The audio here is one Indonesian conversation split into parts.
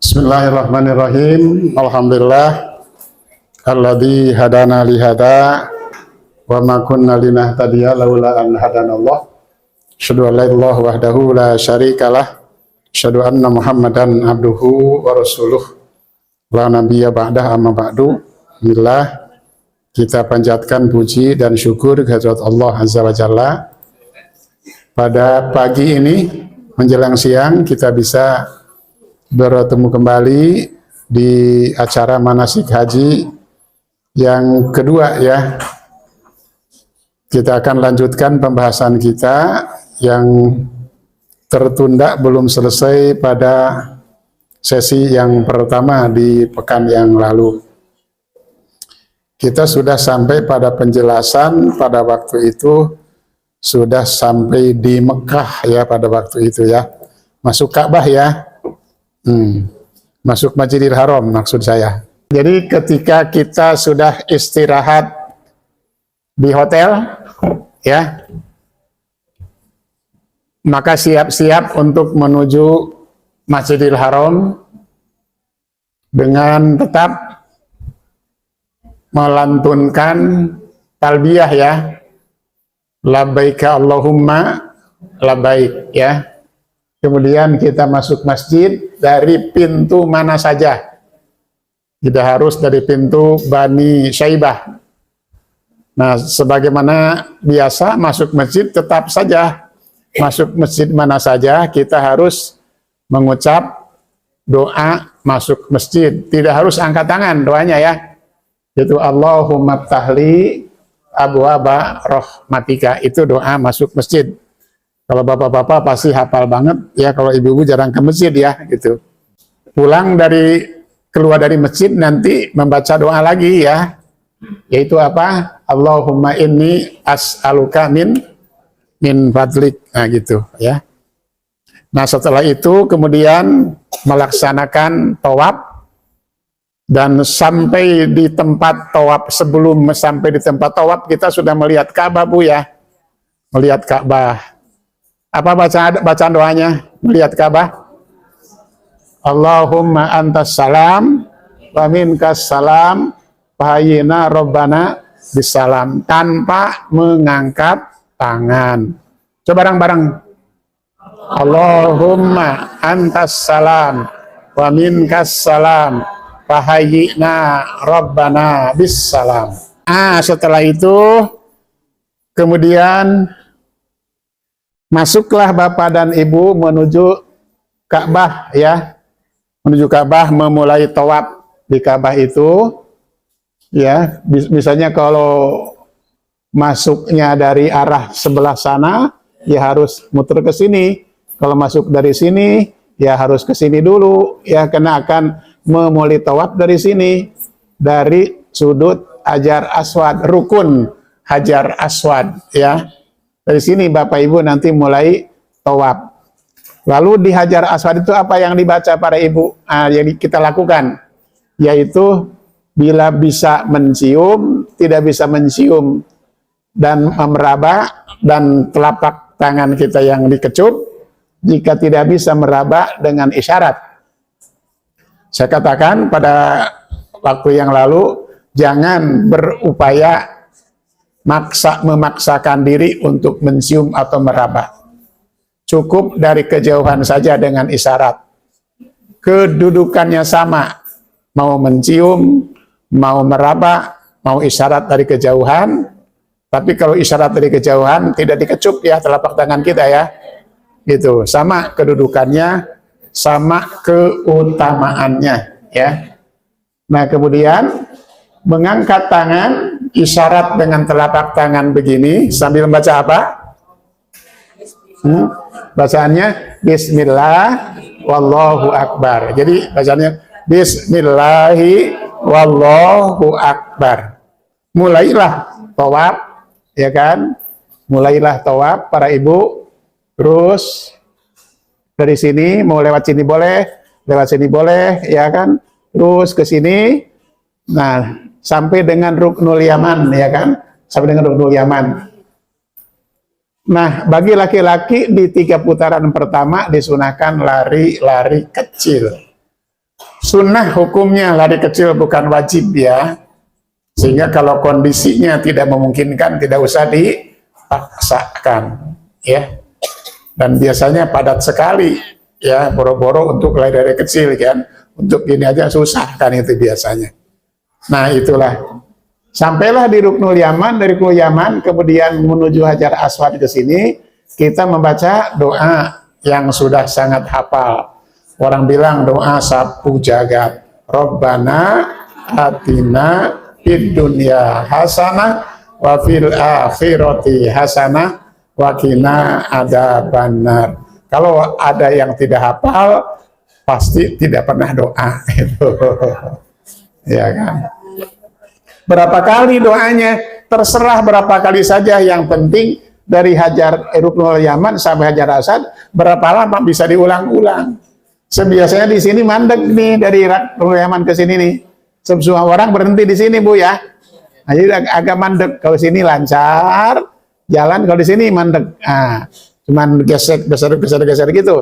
Bismillahirrahmanirrahim. Alhamdulillah alladzi hadana li hada wa ma kunna linahtadiya laula an hadanallah. Asyhadu an la ilaha wahdahu la syarikalah. Asyhadu anna Muhammadan abduhu wa rasuluh. La nabiyya ba'dah amma ba'du. Billah kita panjatkan puji dan syukur kehadirat Allah Azza wa Jalla. Pada pagi ini menjelang siang kita bisa bertemu kembali di acara manasik haji yang kedua ya. Kita akan lanjutkan pembahasan kita yang tertunda belum selesai pada sesi yang pertama di pekan yang lalu. Kita sudah sampai pada penjelasan pada waktu itu, sudah sampai di Mekah ya pada waktu itu ya. Masuk Ka'bah ya. Masuk Masjidil Haram maksud saya. Jadi ketika kita sudah istirahat di hotel ya, maka siap-siap untuk menuju Masjidil Haram dengan tetap melantunkan talbiyah ya, labbaika Allahumma labbaik ya. Kemudian kita masuk masjid dari pintu mana saja. Tidak harus dari pintu Bani Syaibah. Nah, sebagaimana biasa masuk masjid tetap saja. Masuk masjid mana saja kita harus mengucap doa masuk masjid. Tidak harus angkat tangan doanya ya. Itu Allahumma ftahli abwaba rahmatika. Itu doa masuk masjid. Kalau bapak-bapak pasti hafal banget ya, kalau ibu-ibu jarang ke masjid ya gitu. Keluar dari masjid nanti membaca doa lagi ya. Yaitu apa? Allahumma inni as'aluka min fadlik. Nah gitu ya. Nah setelah itu kemudian melaksanakan tawaf, dan sampai di tempat tawaf, sebelum sampai di tempat tawaf kita sudah melihat Ka'bah Bu ya. Melihat Ka'bah. Apa bacaan doanya melihat Ka'bah? Allahumma antas salam wa minkas salam fahayyina rabbana bisalam, tanpa mengangkat tangan. Coba bareng-bareng. Allahumma antas salam wa minkas salam fahayyina rabbana bisalam. Setelah itu kemudian masuklah Bapak dan Ibu menuju Ka'bah ya. Menuju Ka'bah, memulai tawaf di Ka'bah itu ya. Misalnya kalau masuknya dari arah sebelah sana ya harus muter ke sini. Kalau masuk dari sini ya harus ke sini dulu ya, karena akan memulai tawaf dari sini, dari sudut Hajar Aswad, rukun Hajar Aswad ya. Dari sini Bapak Ibu nanti mulai tawaf. Lalu di Hajar Aswad itu apa yang dibaca para ibu? Yang kita lakukan yaitu bila bisa mencium, tidak bisa mencium dan meraba, dan telapak tangan kita yang dikecup. Jika tidak bisa meraba, dengan isyarat. Saya katakan pada waktu yang lalu, jangan berupaya memaksakan diri untuk mencium atau meraba. Cukup dari kejauhan saja dengan isyarat. Kedudukannya sama, mau mencium, mau meraba, mau isyarat dari kejauhan. Tapi kalau isyarat dari kejauhan tidak dikecup ya telapak tangan kita ya. Gitu, sama kedudukannya, sama keutamaannya ya. Nah, kemudian mengangkat tangan, isyarat dengan telapak tangan begini sambil membaca apa? Bacaannya Bismillah wallahu akbar. Jadi bacaannya Bismillahi wallahu akbar. Mulailah tawaf ya kan? Mulailah tawaf para ibu. Terus dari sini mau lewat sini boleh, lewat sini boleh ya kan? Terus ke sini. Nah, sampai dengan Ruknul Yaman ya kan? Sampai dengan Ruknul Yaman. Nah, bagi laki-laki di 3 putaran pertama disunahkan lari-lari kecil. Sunnah hukumnya lari kecil bukan wajib ya. Sehingga kalau kondisinya tidak memungkinkan tidak usah dipaksakan ya. Dan biasanya padat sekali ya, boro-boro untuk lari dari kecil kan. Untuk ini aja susah kan itu biasanya. Nah itulah. Sampailah di Ruknul Yaman, dari Ruknul Yaman kemudian menuju Hajar Aswad ke sini, kita membaca doa yang sudah sangat hafal. Orang bilang doa sapu jagat. Rabbana atina fid dunya hasanah wa fil akhirati hasanah wa qina adzabannar. Kalau ada yang tidak hafal pasti tidak pernah doa itu. Ya kan? Berapa kali doanya? Terserah berapa kali saja, yang penting dari Ruknul Yaman sampai Hajar Aswad berapa lama bisa diulang-ulang. Sebiasanya di sini mandek nih, dari Ruknul Yaman ke sini nih. Semua orang berhenti di sini Bu ya. Nah, jadi agak mandek. Kalau sini lancar jalan, kalau di sini mandek. Nah, cuman geser gitu.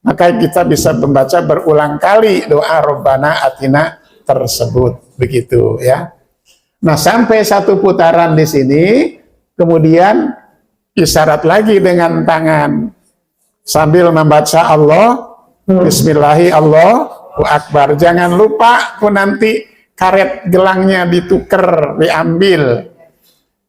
Maka kita bisa membaca berulang kali doa Rabbana Atina tersebut, begitu ya. Nah, sampai satu putaran di sini, kemudian isyarat lagi dengan tangan sambil membaca Allah, Bismillahi Allahu Akbar. Jangan lupa pun nanti karet gelangnya ditukar, diambil.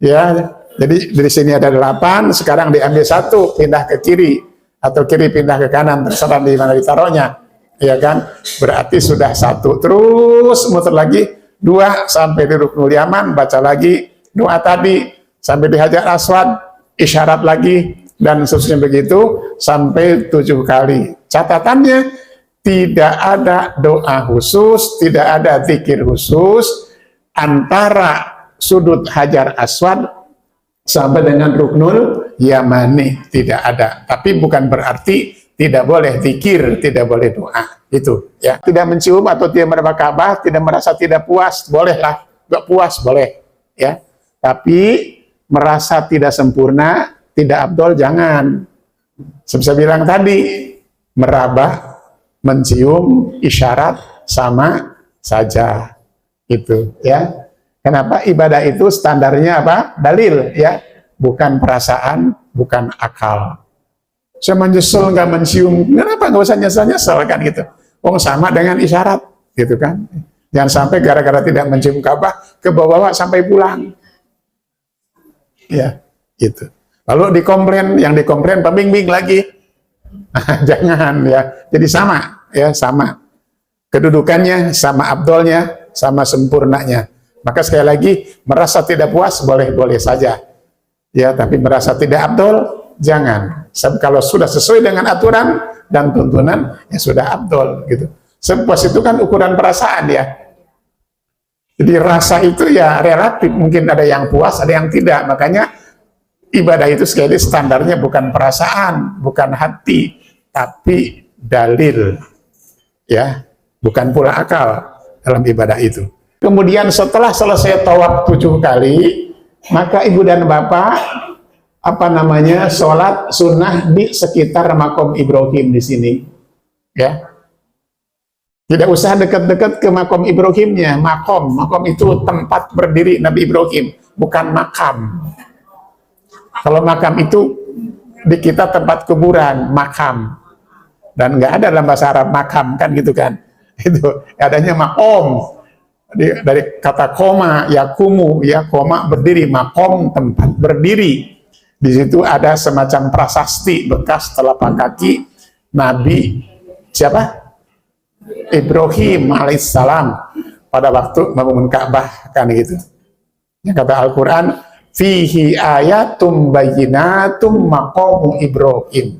Ya, jadi dari sini ada 8, sekarang diambil 1, pindah ke kiri atau kiri pindah ke kanan, terserah di mana ditaruhnya. Ya kan? Berarti sudah 1. Terus muter lagi 2 sampai di Ruknul Yaman, baca lagi doa tadi sampai di Hajar Aswad, isyarat lagi, dan seterusnya begitu sampai 7 kali. Catatannya tidak ada doa khusus, tidak ada zikir khusus antara sudut Hajar Aswad sampai dengan Ruknul Yamani, tidak ada. Tapi bukan berarti tidak boleh zikir, tidak boleh doa, itu ya. Tidak mencium atau tidak mendapat Ka'bah, tidak merasa tidak puas, bolehlah. Gak puas boleh ya. Tapi merasa tidak sempurna, tidak abdol, jangan. Seperti saya bilang tadi, meraba, mencium, isyarat sama saja, itu ya. Kenapa? Ibadah itu standarnya apa? Dalil ya, bukan perasaan, bukan akal. Saya menyesal nggak mencium, kenapa nggak usah nyesel-nyesel kan gitu. Oh sama dengan isyarat gitu kan. Jangan sampai gara-gara tidak mencium Ka'bah kebawa sampai pulang. Ya, gitu. Lalu dikomplain, yang dikomplain pembimbing lagi. Jangan ya. Jadi sama ya, sama. Kedudukannya, sama abdolnya, sama sempurnanya. Maka sekali lagi, merasa tidak puas boleh-boleh saja. Ya, tapi merasa tidak abdol, jangan. Kalau sudah sesuai dengan aturan dan tuntunan, ya sudah abdol gitu. Sepuas itu kan ukuran perasaan ya. Jadi rasa itu ya relatif, mungkin ada yang puas, ada yang tidak. Makanya ibadah itu sekali standarnya bukan perasaan, bukan hati, tapi dalil. Ya, bukan pula akal dalam ibadah itu. Kemudian setelah selesai tawaf 7 kali, maka ibu dan bapak sholat sunnah di sekitar makom Ibrahim di sini, ya. Tidak usah dekat-dekat ke makom Ibrahimnya. Makom itu tempat berdiri Nabi Ibrahim, bukan makam. Kalau makam itu di kita tempat kuburan, makam. Dan nggak ada dalam bahasa Arab makam kan gitu kan? Itu adanya makom. Dari kata koma, yakumu, ya koma berdiri, makom tempat berdiri. Di situ ada semacam prasasti bekas telapak kaki Nabi siapa? Ibrahim alaihissalam pada waktu membangun Ka'bah kan gitu. Yang kata Al-Qur'an, fihi ayatum bayyinatum maqamu Ibrahim.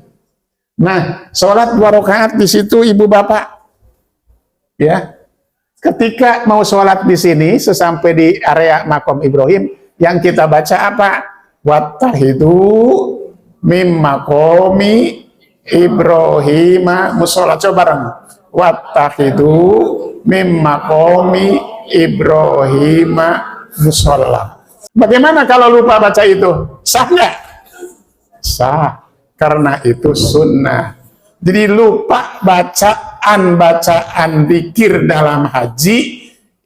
Nah, sholat 2 rakaat di situ ibu bapak. Ya. Ketika mau sholat di sini sesampai di area makom Ibrahim, yang kita baca apa? Wattahidu mim maqami Ibrahim musholla. Coba bareng. Wattahidu mim maqami Ibrahim musholla. Bagaimana kalau lupa baca itu? Sah nggak? Sah, karena itu sunnah. Jadi lupa bacaan zikir dalam haji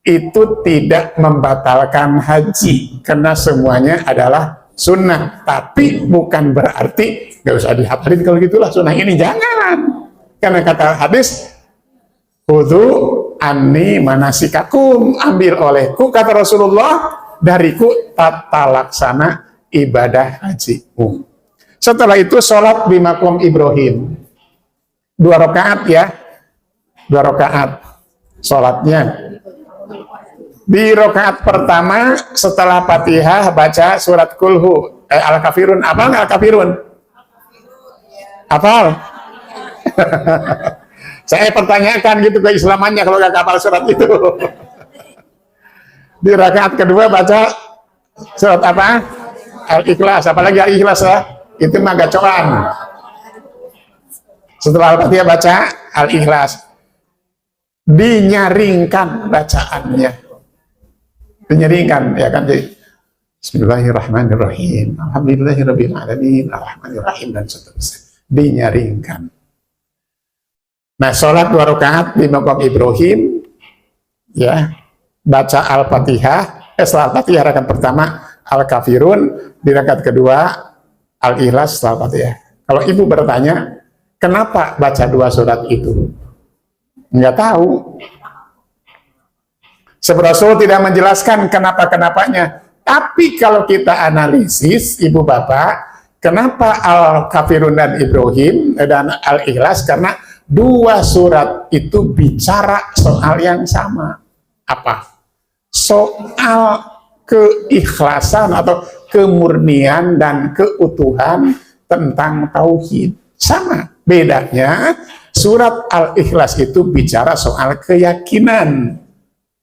itu tidak membatalkan haji, karena semuanya adalah sunnah. Tapi bukan berarti nggak usah dihafalin kalau gitulah sunnah ini, jangan. Karena kata hadis, khudhu anni manasikakum, ambil olehku, kata Rasulullah, dariku tata laksana ibadah hajimu. Setelah itu sholat di makom Ibrahim, 2 rakaat ya, 2 rakaat sholatnya. Di rakaat pertama setelah Fatihah baca surat Kulhu, Al-Kafirun. Apal nggak Al-Kafirun? Apal? Saya pertanyakan gitu keislamannya kalau nggak hafal surat itu. Di rakaat kedua baca surat apa? Al-Ikhlas. Apalagi Al-Ikhlas ya? Itu mah gacoan. Setelah Al-Fatihah baca Al-Ikhlas, dinyaringkan bacaannya, dinyaringkan ya kan, jadi Bismillahirrahmanirrahim, Alhamdulillahirabbil alamin, Arrahmanirrahim, dan seterusnya, dinyaringkan. Nah, sholat 2 rakaat di makom Ibrahim, ya, baca Al-Fatihah, setelah Al-Fatihah rakaat pertama Al-Kafirun, di rakaat kedua Al-Ikhlas setelah Al-Fatihah. Kalau ibu bertanya, kenapa baca 2 surat itu? Nggak tahu. Sebab Rasul tidak menjelaskan kenapa-kenapanya. Tapi kalau kita analisis, ibu bapak, kenapa Al-Kafirun dan Ibrahim dan Al-Ikhlas? Karena 2 surat itu bicara soal yang sama. Apa? Soal keikhlasan atau kemurnian dan keutuhan tentang tauhid. Sama. Bedanya, surat Al-Ikhlas itu bicara soal keyakinan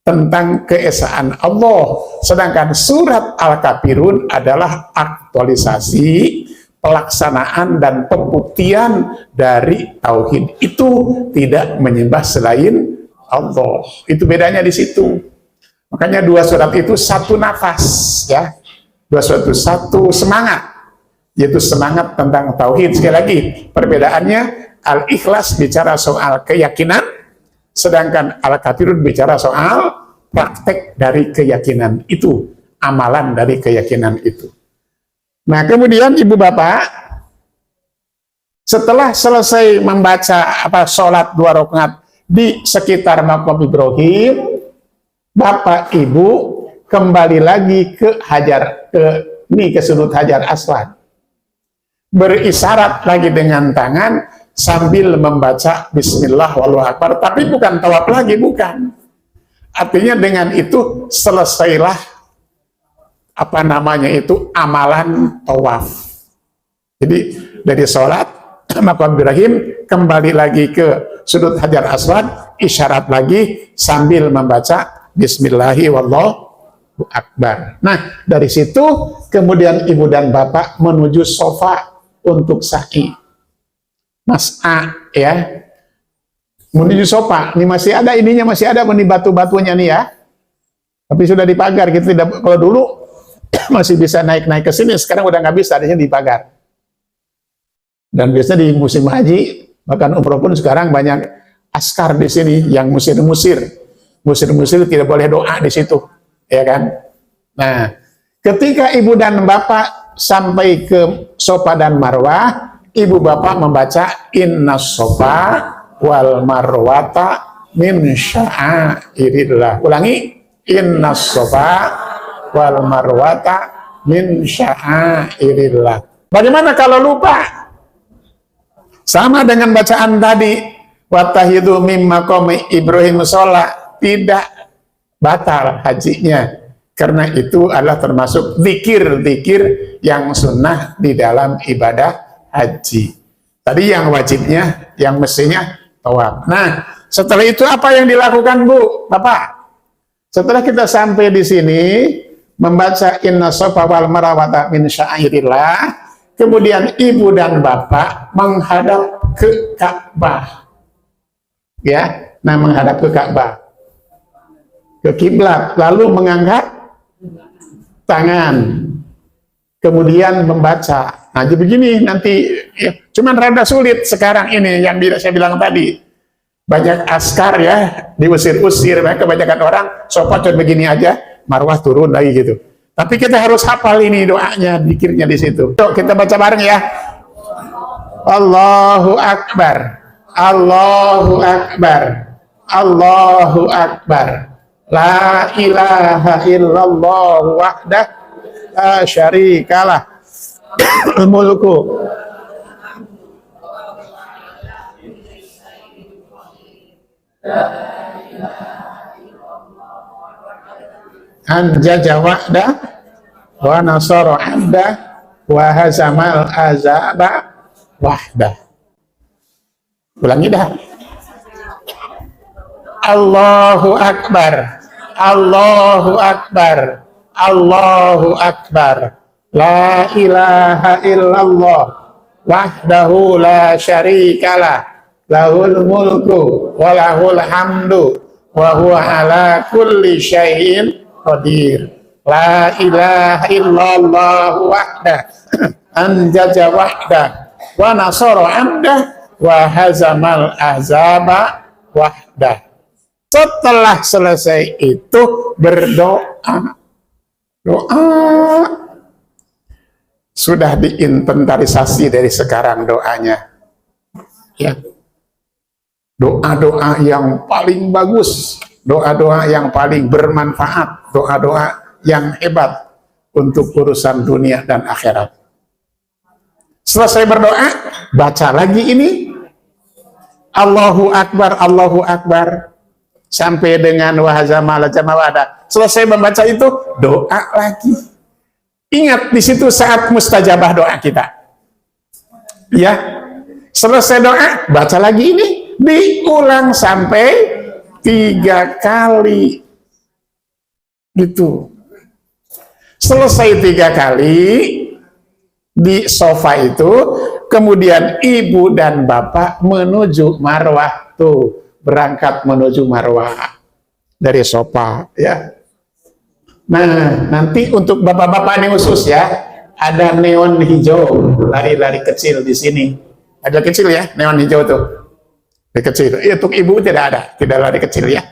tentang keesaan Allah. Sedangkan surat Al-Kafirun adalah aktualisasi, pelaksanaan dan pembuktian dari tauhid. Itu tidak menyembah selain Allah. Itu bedanya di situ. Makanya 2 surat itu satu nafas, ya. 2 surat itu satu semangat, yaitu semangat tentang tauhid. Sekali lagi, perbedaannya, Al-Ikhlas bicara soal keyakinan, sedangkan Al-Kafirun bicara soal praktek dari keyakinan itu, amalan dari keyakinan itu. Nah, kemudian ibu bapak, setelah selesai membaca sholat 2 rakaat di sekitar makom Ibrahim, bapak ibu kembali lagi ke sudut Hajar Aswad, berisyarat lagi dengan tangan sambil membaca Bismillah wallahu akbar, tapi bukan tawaf lagi, bukan. Artinya dengan itu selesailah amalan tawaf. Jadi dari sholat makom Ibrahim kembali lagi ke sudut Hajar Aswad, isyarat lagi sambil membaca Bismillahi wallahu akbar. Nah, dari situ kemudian ibu dan bapak menuju sofa untuk sa'i. Mas'a, ya, menuju sofa. Ini masih ada ininya, masih ada nih batu-batunya nih ya. Tapi sudah dipagar gitu. Tidak, kalau dulu masih bisa naik-naik ke sini, sekarang udah nggak bisa, adanya dipagar. Dan biasanya di musim haji, bahkan umroh pun sekarang banyak askar di sini yang musir-musir. Musir-musir tidak boleh doa di situ, ya kan? Nah, ketika ibu dan bapak sampai ke Sofa dan Marwah, ibu bapak membaca Innas Sofa wal Marwata min sya'airillah. Ulangi, Innas Sofa wal Marwata min sya'airillah. Bagaimana kalau lupa? Sama dengan bacaan tadi, watahidu mimma qami Ibrahim sholat, tidak batal hajinya, karena itu adalah termasuk zikir-zikir yang sunnah di dalam ibadah haji. Tadi yang wajibnya, yang mestinya tawaf. Nah, setelah itu apa yang dilakukan Bu, Bapak? Setelah kita sampai di sini membaca Inna Safa wal Marwata min sya'airillah, kemudian ibu dan bapak menghadap ke Ka'bah. Ya, nah menghadap ke Ka'bah, ke kiblat, lalu mengangkat tangan kemudian membaca. Nah, jadi begini nanti, ya, cuman rada sulit sekarang ini yang saya bilang tadi. Banyak askar ya, diusir-usir, kebanyakan orang sopot begini aja, marwah turun lagi gitu. Tapi kita harus hafal ini doanya, zikirnya di situ. Yuk kita baca bareng ya. Allahu Akbar, Allahu Akbar, Allahu Akbar. La ilaha illallah wahdah la syarikalah mulku anjaja wa'da wa nasara 'abda wa hazamal azaba wahda. Ulangi dah. Allahu Akbar, Allahu Akbar, Allahu Akbar. La ilaha illallah wahdahu la syarikalah lahul mulku wa lahul hamdu wa huwa ala kulli syai'in qadir. La ilaha illallah wahdah anjaja wahdah wa nasara 'abdah wa hazamal ahzaba wahdah. Setelah selesai itu berdoa. Doa sudah diinventarisasi dari sekarang doanya. Ya. Doa-doa yang paling bagus, doa-doa yang paling bermanfaat, doa-doa yang hebat untuk urusan dunia dan akhirat. Selesai berdoa, baca lagi ini. Allahu Akbar, Allahu Akbar. Sampai dengan wahazamal jamawada. Selesai membaca itu, doa lagi. Ingat di situ saat mustajabah doa kita. Ya. Selesai doa, baca lagi ini. Diulang sampai 3 kali. Gitu. Selesai 3 kali di sofa itu, kemudian ibu dan bapak menuju marwah tuh, berangkat menuju marwah dari sofa ya. Nah, nanti untuk bapak-bapak ini khusus ya, ada neon hijau lari-lari kecil di sini. Ada kecil ya, neon hijau tuh. Kecil. Untuk ibu tidak lari kecil ya.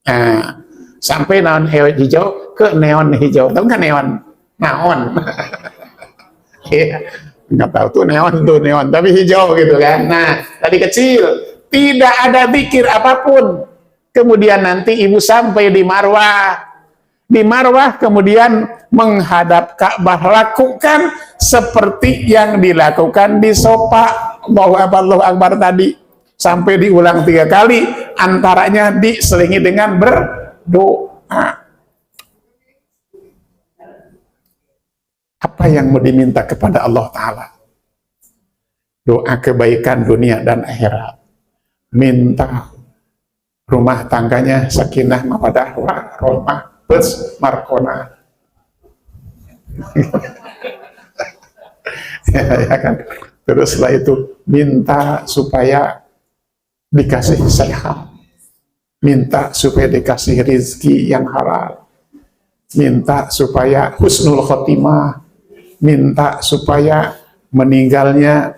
Nah, sampai neon hijau ke neon hijau. Tahu nggak neon? Naon. Iya, nggak tahu tuh neon, tapi hijau gitu kan. Nah, tadi kecil, tidak ada zikir apapun. Kemudian nanti ibu sampai di marwah. Di marwah kemudian menghadap Ka'bah, lakukan seperti yang dilakukan di sofa. Allahu Akbar tadi. Sampai diulang 3 kali, antaranya diselingi dengan berdoa. Apa yang mau diminta kepada Allah Ta'ala? Doa kebaikan dunia dan akhirat. Minta rumah tangganya sakinah mawaddah warahmah plus markona. Ya kan? Terus setelah itu minta supaya dikasih sehat, minta supaya dikasih rizki yang halal, minta supaya husnul khotimah, minta supaya meninggalnya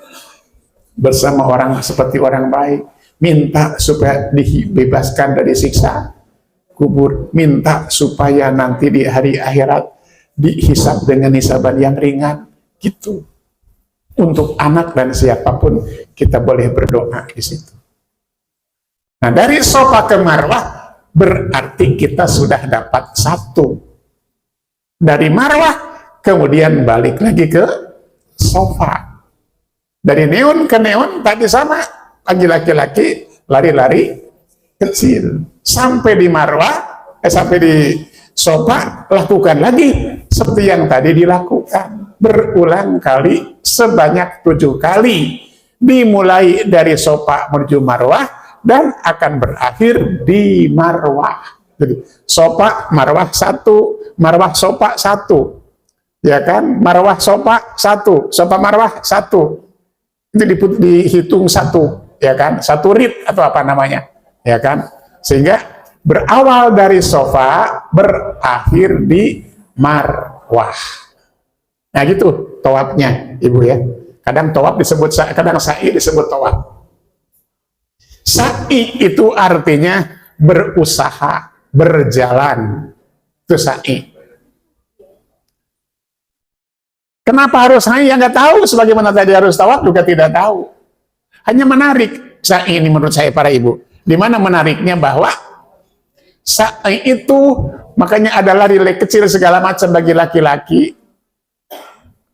bersama orang seperti orang baik, minta supaya dibebaskan dari siksa kubur, minta supaya nanti di hari akhirat dihisab dengan hisaban yang ringan, gitu. Untuk anak dan siapapun kita boleh berdoa di situ. Nah, dari sofa ke marwah berarti kita sudah dapat 1. Dari marwah kemudian balik lagi ke sofa. Dari neon ke neon tadi sama, lagi laki-laki lari-lari kecil. Sampai di marwah, sampai di sofa, lakukan lagi seperti yang tadi dilakukan. Berulang kali sebanyak 7 kali. Dimulai dari sofa menuju marwah, dan akan berakhir di marwah. Jadi sofa marwah 1, marwah sofa 1, ya kan? Marwah sofa 1, sofa marwah 1. Itu dihitung 1, ya kan? 1 rit atau apa namanya, ya kan? Sehingga berawal dari sofa berakhir di marwah. Nah gitu tawafnya Ibu ya. Kadang tawaf disebut, kadang sa'i disebut tawaf. Sa'i itu artinya berusaha, berjalan. Itu sa'i. Kenapa harus sa'i? Ya nggak tahu. Sebagaimana tadi harus tawaf juga tidak tahu. Hanya menarik sa'i ini menurut saya para ibu. Dimana menariknya bahwa sa'i itu makanya ada lari kecil segala macam bagi laki-laki.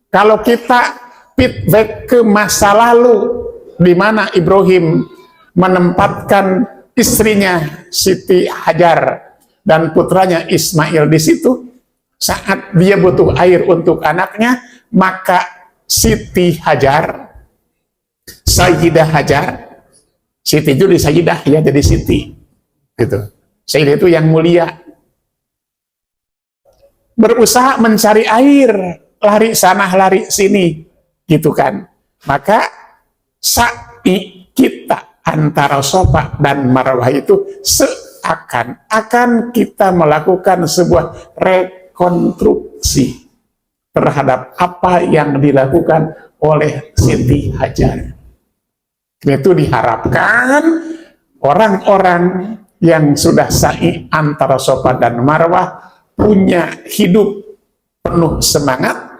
Kalau kita feedback ke masa lalu, di mana Ibrahim menempatkan istrinya Siti Hajar dan putranya Ismail di situ, saat dia butuh air untuk anaknya, maka Siti Hajar, Sayyidah Hajar, Siti itu di Sayyidah ya, jadi Siti gitu. Sayyidah itu yang mulia, berusaha mencari air, lari sana lari sini gitu kan. Maka sa'i kita antara Safa dan Marwah itu seakan-akan kita melakukan sebuah rekonstruksi terhadap apa yang dilakukan oleh Siti Hajar. Itu diharapkan orang-orang yang sudah sa'i antara Safa dan Marwah punya hidup penuh semangat,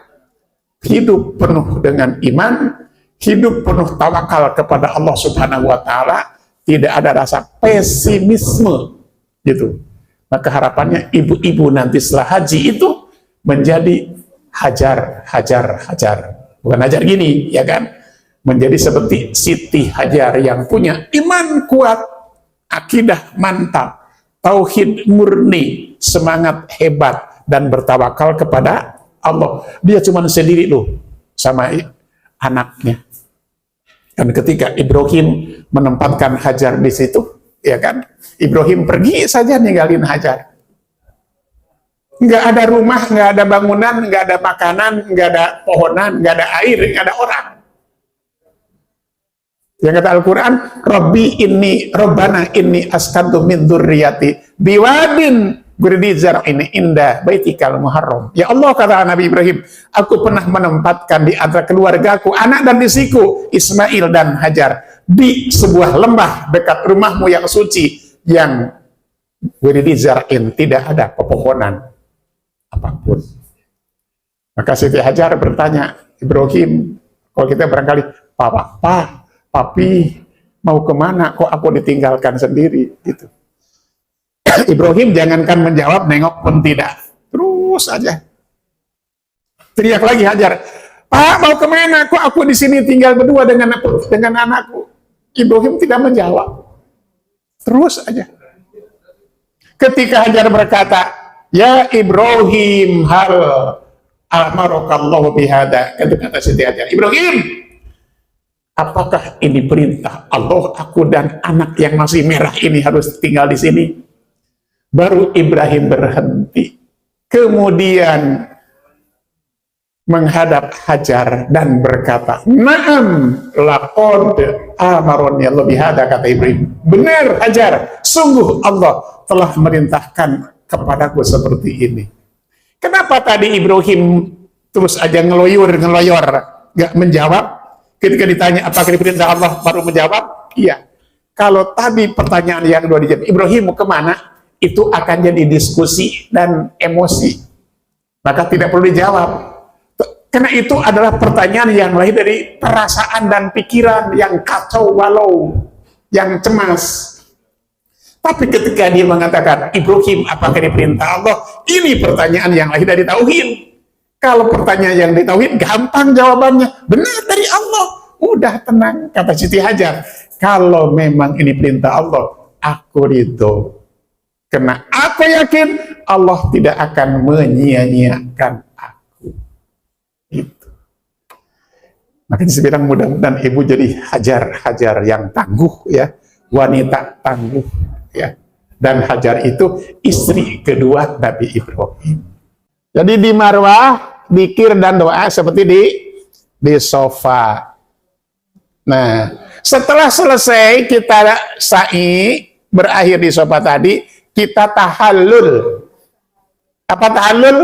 hidup penuh dengan iman, hidup penuh tawakal kepada Allah Subhanahu wa Ta'ala, tidak ada rasa pesimisme gitu. Maka harapannya ibu-ibu nanti setelah haji itu menjadi hajar, bukan hajar gini ya kan, menjadi seperti Siti Hajar yang punya iman kuat, akidah mantap, tauhid murni, semangat hebat, dan bertawakal kepada Allah. Dia cuma sendiri loh sama anaknya. Dan ketika Ibrahim menempatkan Hajar di situ, ya kan, Ibrahim pergi saja ninggalin Hajar. Nggak ada rumah, nggak ada bangunan, nggak ada makanan, nggak ada pohonan, nggak ada air, nggak ada orang. Yang kata Al-Quran, Rabbana inni askantu min dzurriyyati biwadin ghairi zar'in inda baitikal muharram. Ya Allah, kata Nabi Ibrahim, aku pernah menempatkan di antara keluargaku, anak dan istriku, Ismail dan Hajar, di sebuah lembah dekat rumahmu yang suci, yang ghairi zar'in, tidak ada pepohonan apapun. Maka Siti Hajar bertanya, Ibrahim, kalau kita barangkali, Papi mau kemana? Kok aku ditinggalkan sendiri? Gitu. Ibrahim jangankan menjawab, nengok pun tidak. Terus aja. Teriak lagi Hajar, Pak mau kemana? Kok aku di sini tinggal berdua dengan anakku? Ibrahim tidak menjawab. Terus aja. Ketika Hajar berkata, ya Ibrahim, hal amarokallahu bihada. Kata Siti Hajar, Ibrahim, apakah ini perintah Allah, aku dan anak yang masih merah ini harus tinggal di sini? Baru Ibrahim berhenti. Kemudian menghadap Hajar dan berkata, Naam, laqad amaroni Allah bihada, kata Ibrahim. Benar Hajar, sungguh Allah telah merintahkan kepadaku seperti ini. Kenapa tadi Ibrahim terus aja ngeloyor, gak menjawab? Ketika ditanya apakah diperintah Allah baru menjawab, iya. Kalau tadi pertanyaan yang dua dijawab, Ibrahim mau kemana? Itu akan jadi diskusi dan emosi. Maka tidak perlu dijawab. Karena itu adalah pertanyaan yang lahir dari perasaan dan pikiran yang kacau balau, yang cemas. Tapi ketika dia mengatakan, Ibrahim apakah diperintah Allah? Ini pertanyaan yang lahir dari tauhid. Kalau pertanyaan yang di tauhid gampang jawabannya, benar dari Allah. Udah tenang, kata Siti Hajar. Kalau memang ini perintah Allah, aku ridho. Karena aku yakin Allah tidak akan menyia-nyiakan aku. Itu. Makanya saya bilang mudah-mudahan ibu jadi Hajar yang tangguh ya, wanita tangguh ya. Dan Hajar itu istri kedua Nabi Ibrahim. Jadi di Marwah zikir dan doa seperti di Safa. Nah, setelah selesai kita sa'i, berakhir di Safa tadi, kita tahallul. Apa tahallul?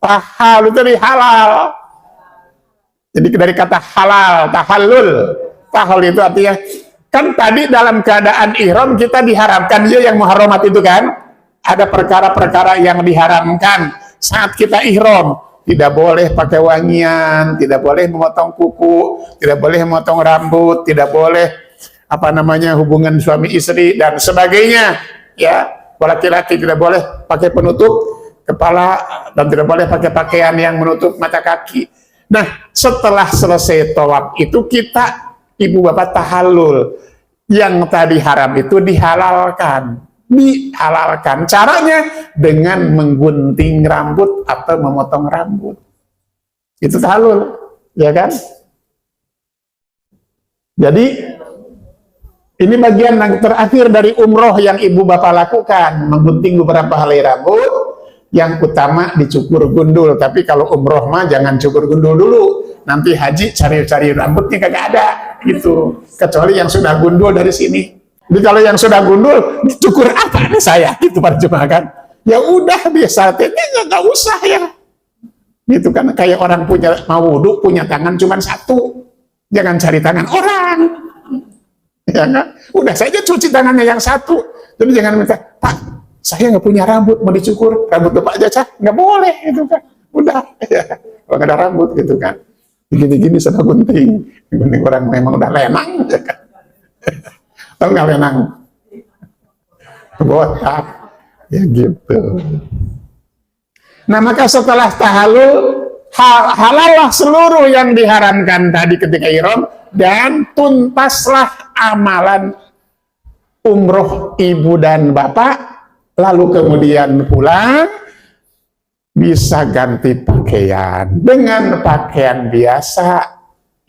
Tahallul itu dari halal. Jadi dari kata halal, tahallul. Tahallul itu artinya, kan tadi dalam keadaan ihram kita diharamkan ya yang muharramat itu kan. Ada perkara-perkara yang diharamkan saat kita ihram. Tidak boleh pakai wangian, tidak boleh memotong kuku, tidak boleh memotong rambut, tidak boleh hubungan suami istri dan sebagainya. Ya, laki-laki tidak boleh pakai penutup kepala dan tidak boleh pakai pakaian yang menutup mata kaki. Nah, setelah selesai tawaf itu kita, ibu bapak, tahallul. Yang tadi haram itu dihalalkan. Dihalalkan. Caranya dengan menggunting rambut atau memotong rambut. Itu tahallul, ya kan? Jadi, ini bagian yang terakhir dari umroh yang ibu bapak lakukan. Menggunting beberapa helai rambut. Yang utama dicukur gundul, tapi kalau umroh mah jangan cukur gundul dulu. Nanti haji cari-cari rambutnya kagak ada, gitu. Kecuali yang sudah gundul dari sini. Jadi kalau yang sudah gundul, dicukur apa nih saya? Gitu para jemaah kan. Ya udah biasa, nggak usah ya. Gitu kan, kayak orang mau wudhu, punya tangan cuma satu. Jangan cari tangan orang. Ya kan? Udah saja cuci tangannya yang satu. Jadi jangan minta, Pak, saya nggak punya rambut, mau dicukur, rambut bapak aja, nggak boleh, gitu kan. Udah, ya, kalau nggak ada rambut, gitu kan. Gini-gini sudah gunting. Gunting orang memang udah lenang, ya kan. Tahu nggak lenang? Botak, ya gitu. Nah, maka setelah tahallul, halallah seluruh yang diharamkan tadi ketika ihram, dan tuntaslah amalan umroh ibu dan bapak. Lalu kemudian pulang, bisa ganti pakaian dengan pakaian biasa.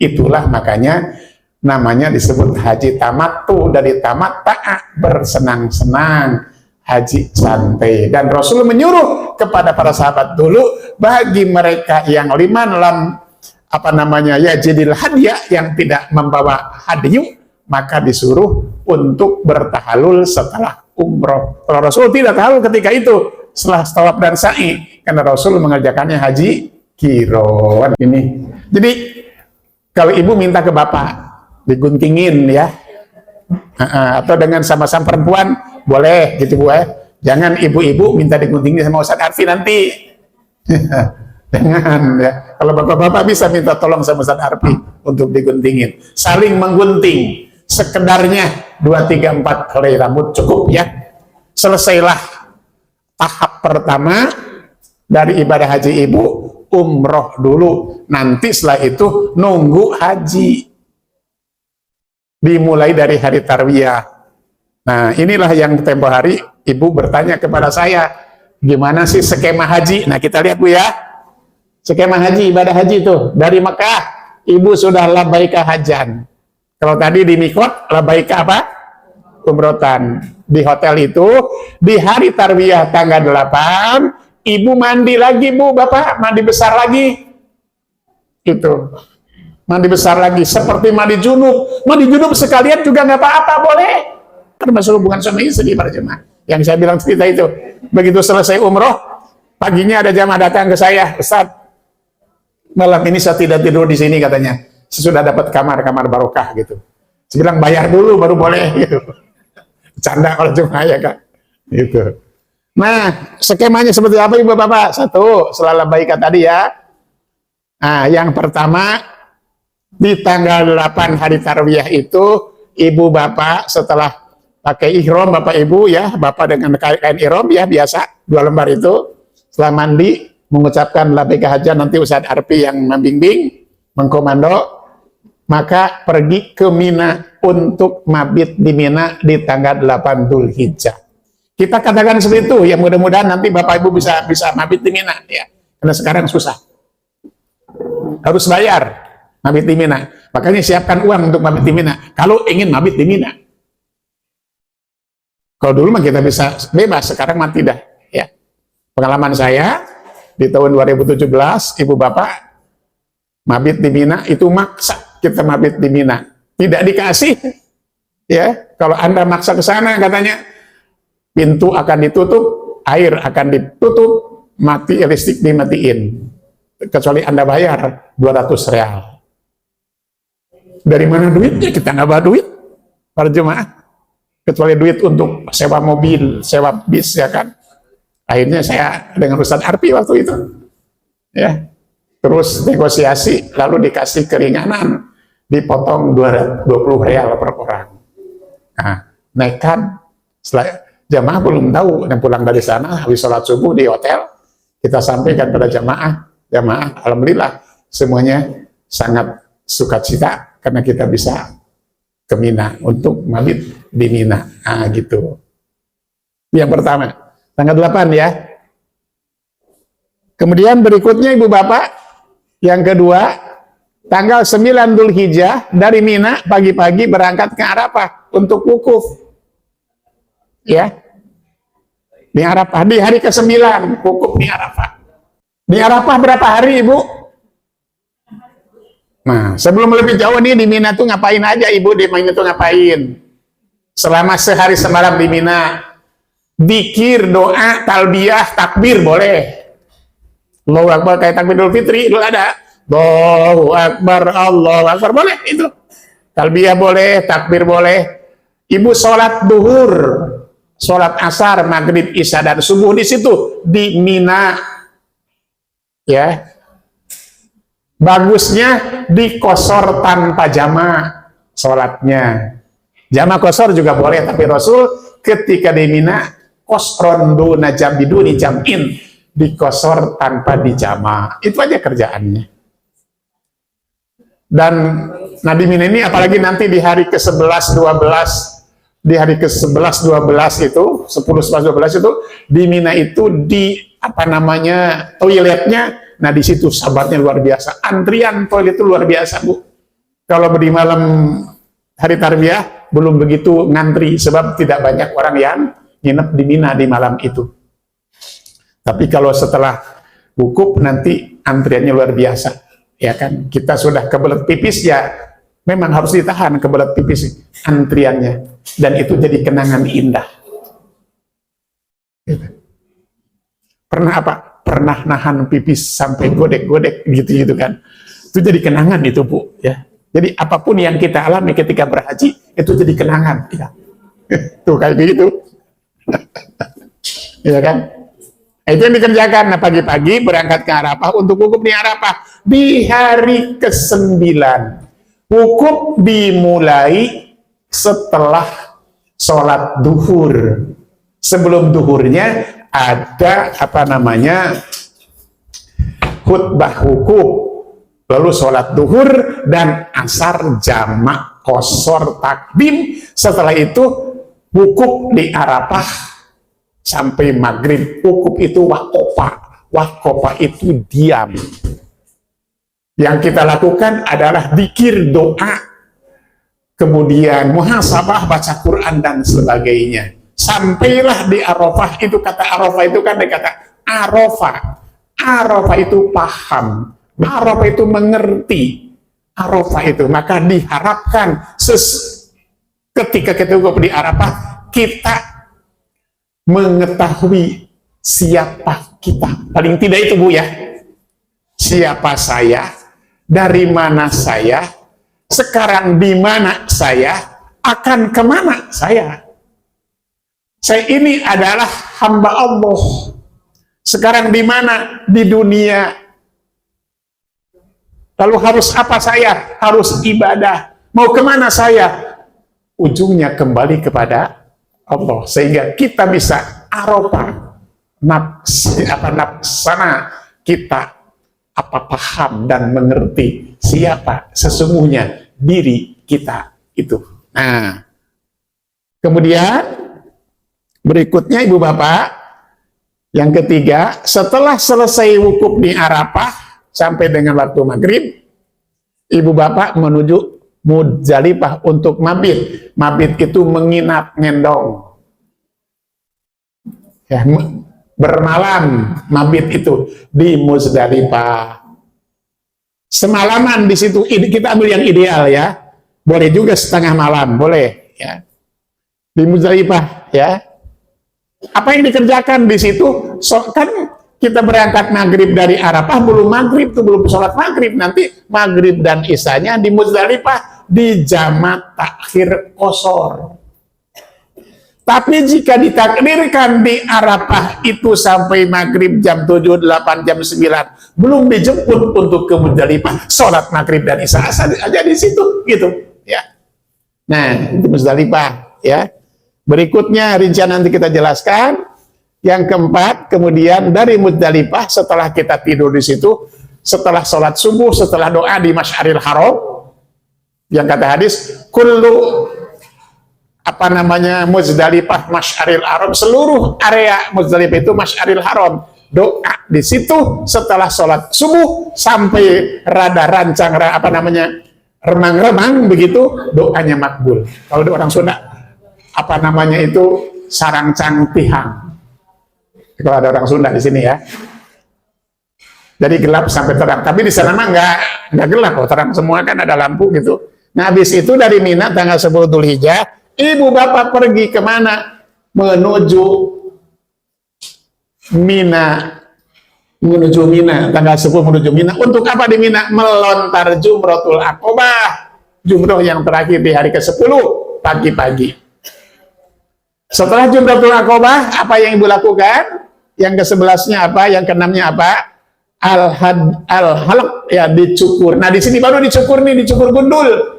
Itulah makanya namanya disebut haji tamattu, dari tamatta'a, bersenang-senang, haji santai. Dan Rasul menyuruh kepada para sahabat dulu, bagi mereka yang liman lam yajidil hadiah, yang tidak membawa hadyu, maka disuruh untuk bertahalul setelah umroh. Kalau Rasul tidak tahu ketika itu, setelah tawaf dan sa'i, karena Rasul mengerjakannya haji kiron. Ini. Jadi kalau ibu minta ke bapak diguntingin ya, atau dengan sama-sama perempuan boleh gitu bu ya. Jangan ibu-ibu minta diguntingin sama Ustaz Arfi nanti. Jangan ya. Kalau bapak-bapak bisa minta tolong sama Ustaz Arfi untuk diguntingin. Saling menggunting. Sekedarnya 2, 3, 4 helai rambut cukup ya. Selesailah tahap pertama dari ibadah haji ibu, umroh dulu. Nanti setelah itu nunggu haji. Dimulai dari hari tarwiyah. Nah, inilah yang tempo hari ibu bertanya kepada saya, gimana sih skema haji? Nah, kita lihat bu ya. Skema haji, ibadah haji itu dari Mekah, ibu sudah labbaika hajan. Kalau tadi di mikot, labbaika apa? Umrotan. Di hotel itu, di hari tarwiyah tanggal 8, ibu mandi lagi bu, bapak, mandi besar lagi. Itu. Mandi besar lagi, seperti mandi junub. Mandi junub sekalian juga nggak apa-apa, boleh. Termasuk hubungan suami istri para jemaah. Yang saya bilang cerita itu. Begitu selesai umroh, paginya ada jamaah datang ke saya, Ustaz, malam ini saya tidak tidur di sini katanya. Sesudah dapat kamar barokah gitu. Saya bilang bayar dulu baru boleh gitu. Canda kalau jemaah ya kak. Gitu. Nah, skemanya seperti apa ibu bapak? Satu, setelah labbaika tadi ya. Nah, yang pertama di tanggal 8 hari tarwiyah itu ibu bapak setelah pakai ihram bapak ibu ya, bapak dengan kain ihram ya biasa 2 lembar itu, setelah mandi mengucapkan labbaika hajan, nanti Ustaz Arfi yang membimbing, mengkomando, maka pergi ke Mina untuk mabit di Mina di tanggal 8 Dzulhijjah. Kita katakan seperti itu, ya mudah-mudahan nanti bapak ibu bisa mabit di Mina ya, karena sekarang susah, harus bayar mabit di Mina. Makanya siapkan uang untuk mabit di Mina kalau ingin mabit di Mina. Kalau dulu mah kita bisa bebas, sekarang mah tidak ya. Pengalaman saya di tahun 2017 ibu bapak mabit di Mina itu maksa kita mabit di Mina. Tidak dikasih ya. Kalau Anda maksa ke sana katanya pintu akan ditutup, air akan ditutup, mati listrik dimatiin. Kecuali Anda bayar 200 real. Dari mana duitnya? Kita nggak bawa duit para jemaah. Kecuali duit untuk sewa mobil, sewa bis, ya kan. Akhirnya saya dengan Ustadz Arfi waktu itu, ya, terus negosiasi, lalu dikasih keringanan, dipotong 20 real per orang. Nah, nekat, setelah jamaah belum tahu, dan pulang dari sana, habis sholat subuh di hotel, kita sampaikan pada jamaah, alhamdulillah, semuanya sangat sukacita, karena kita bisa ke Mina, untuk mabit di Mina, nah gitu. Yang pertama, tanggal 8 ya. Kemudian berikutnya Ibu Bapak, yang kedua, tanggal 9 Dzulhijjah dari Mina pagi-pagi berangkat ke Arafah untuk wukuf. Ya. Di Arafah di hari ke-9 wukuf di Arafah. Di Arafah berapa hari, Ibu? Nah, sebelum lebih jauh nih di Mina tuh ngapain aja, Ibu? Di Mina tuh ngapain? Selama sehari semalam di Mina, zikir, doa, talbiyah, takbir boleh. Allahu Akbar kayak takbir Idul Fitri itu ada. Allahu Akbar boleh itu. Talbiyah boleh, takbir boleh. Ibu sholat duhur, sholat asar, maghrib, isya dan subuh di situ di Mina. Ya. Bagusnya dikosor tanpa jama sholatnya. Jama kosor juga boleh, tapi Rasul ketika di Mina kosron duna jambiduni jam'in, dikosor tanpa dijama. Itu aja kerjaannya. Dan Nabi Mina ini apalagi nanti di hari ke-11, 12, di hari ke-11, 12 itu, 10, 11, 12 itu, di Mina itu di, apa namanya, toiletnya, nah di situ sabarnya luar biasa. Antrian toilet itu luar biasa, Bu. Kalau di malam hari tarbiyah, belum begitu ngantri, sebab tidak banyak orang yang nginep di Mina di malam itu. Tapi kalau setelah wukuf nanti antriannya luar biasa, ya kan? Kita sudah kebelet pipis ya, memang harus ditahan kebelet pipis antriannya, dan itu jadi kenangan indah. Pernah apa? Pernah nahan pipis sampai godek-godek gitu kan? Itu jadi kenangan itu, Bu. Ya. Jadi apapun yang kita alami ketika berhaji itu jadi kenangan. Ya. Tuh kayak gitu. Ya kan? Itu yang dikerjakan. Nah, pagi-pagi berangkat ke Arafah untuk wukuf di Arafah di hari ke-9. Wukuf dimulai setelah sholat duhur. Sebelum duhurnya ada apa namanya khutbah wukuf, lalu sholat duhur dan asar jamak kosor takdim. Setelah itu wukuf di Arafah sampai maghrib. Wukuf itu wakofa itu diam. Yang kita lakukan adalah zikir, doa, kemudian muhasabah, baca Quran dan sebagainya. Sampailah di Arafah. Itu kata Arafah itu kan kata Arafah. Arafah itu paham, Arafah itu mengerti, Arafah itu, maka diharapkan ketika kita di Arafah kita mengetahui siapa kita. Paling tidak itu, Bu, ya. Siapa saya, dari mana saya, sekarang di mana saya, akan kemana saya. Saya ini adalah hamba Allah. Sekarang di mana? Di dunia. Lalu harus apa saya? Harus ibadah. Mau kemana saya? Ujungnya kembali kepada Allah. Sehingga kita bisa Arafah, nafsana kita paham dan mengerti siapa sesungguhnya diri kita itu. Nah, kemudian berikutnya Ibu Bapak, yang ketiga, setelah selesai wukuf di Arafah sampai dengan waktu maghrib, Ibu Bapak menuju Muzdalifah untuk mabit. Mabit itu menginap, ngendong. Ya, bermalam mabit itu di Muzdalifah. Semalaman di situ, kita ambil yang ideal ya. Boleh juga setengah malam, boleh ya. Di Muzdalifah ya. Apa yang dikerjakan di situ? Kan kita berangkat maghrib dari Arafah, belum maghrib tuh, belum sholat maghrib, nanti maghrib dan isyanya di Muzdalifah di jamak takhir qashar. Tapi jika ditakdirkan di Arafah itu sampai maghrib jam 7, 8, jam 9 belum dijemput untuk ke Muzdalifah, sholat maghrib dan isya aja di situ gitu ya. Nah, itu Muzdalifah ya. Berikutnya rincian nanti kita jelaskan. Yang keempat, kemudian dari Muzdalifah setelah kita tidur di situ, setelah sholat subuh, setelah doa di Masy'aril Haram, yang kata hadis kullu Muzdalifah Masy'aril Haram, seluruh area Muzdalifah itu Masy'aril Haram. Doa di situ setelah sholat subuh sampai rada rancang remang-remang begitu, doanya makbul. Kalau orang Sunda itu sarang cangtihang. Kalau ada orang Sunda di sini ya. Jadi gelap sampai terang. Tapi di sana mah nggak gelap, terang semua kan, ada lampu gitu. Nah, habis itu dari Mina tanggal 10 Dzulhijjah, ibu bapak pergi kemana? Menuju Mina. Tanggal 10 menuju Mina. Untuk apa di Mina? Melontar Jumratul Aqobah. Jumroh yang terakhir di hari ke-10 pagi-pagi. Setelah Jumratul Aqobah, apa yang ibu lakukan? Yang ke-11-nya apa? Yang ke-6-nya apa? Al-halq, ya, dicukur. Nah, di sini baru dicukur nih, dicukur gundul.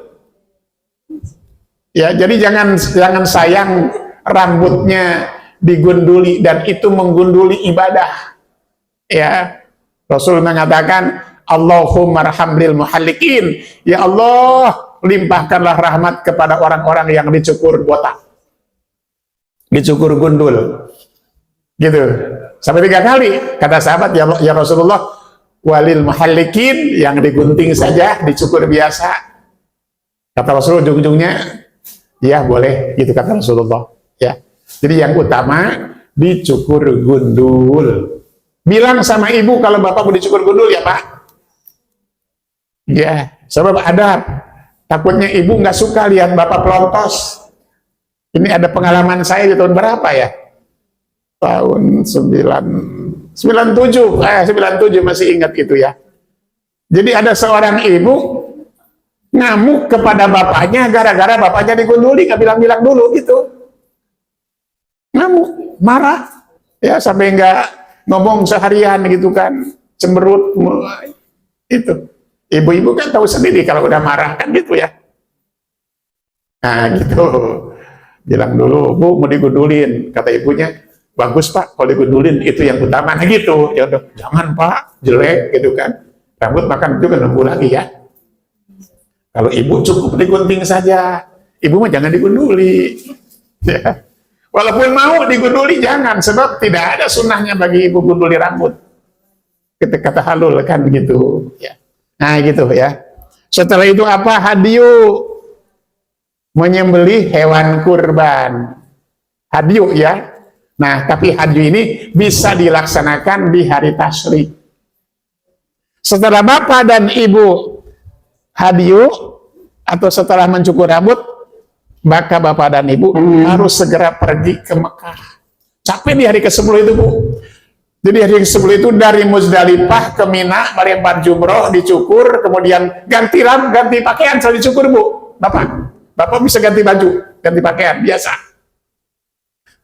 Ya, jadi jangan sayang rambutnya digunduli, dan itu menggunduli ibadah. Ya, Rasul mengatakan, Allahumma rahamlil muhallikin. Ya Allah, limpahkanlah rahmat kepada orang-orang yang dicukur botak, dicukur gundul, gitu. Sampai 3 kali kata sahabat, ya Rasulullah, walil muhallikin, yang digunting saja, dicukur biasa. Kata Rasul ujung-ujungnya, ya boleh, gitu kata Rasulullah. Ya, jadi yang utama dicukur gundul. Bilang sama ibu kalau bapak mau dicukur gundul ya Pak. Ya, sebab adab. Takutnya ibu nggak suka lihat bapak pelontos. Ini ada pengalaman saya di tahun berapa ya? Tahun 97 masih ingat itu ya. Jadi ada seorang ibu ngamuk kepada bapaknya gara-gara bapaknya digunduli, nggak bilang-bilang dulu gitu. Ngamuk, marah, ya, sampai nggak ngomong seharian gitu kan, cemberut itu. Ibu-ibu kan tahu sendiri kalau udah marah kan gitu ya. Nah gitu, bilang dulu, Bu mau digundulin, kata ibunya. Bagus Pak, kalau digundulin itu yang utama. Nah gitu, ya udah, jangan Pak, jelek gitu kan. Rambut makan juga nunggu lagi ya. Kalau ibu cukup digunting saja, ibu mah jangan digunduli. Ya. Walaupun mau digunduli jangan, sebab tidak ada sunnahnya bagi ibu gunduli rambut. Kata halul kan gitu. Ya. Nah gitu ya. Setelah itu apa? Hadiyu, menyembelih hewan kurban. Hadiyu ya. Nah, tapi haji ini bisa dilaksanakan di hari tasyrik. Setelah bapak dan ibu hadiyu atau setelah mencukur rambut, maka bapak dan ibu harus segera pergi ke Mekah. Capek di hari ke-10 itu, Bu. Jadi hari ke-10 itu dari Muzdalifah ke Mina, melempar jumroh, dicukur, kemudian ganti pakaian setelah dicukur, Bu. Bapak bisa ganti baju, ganti pakaian biasa.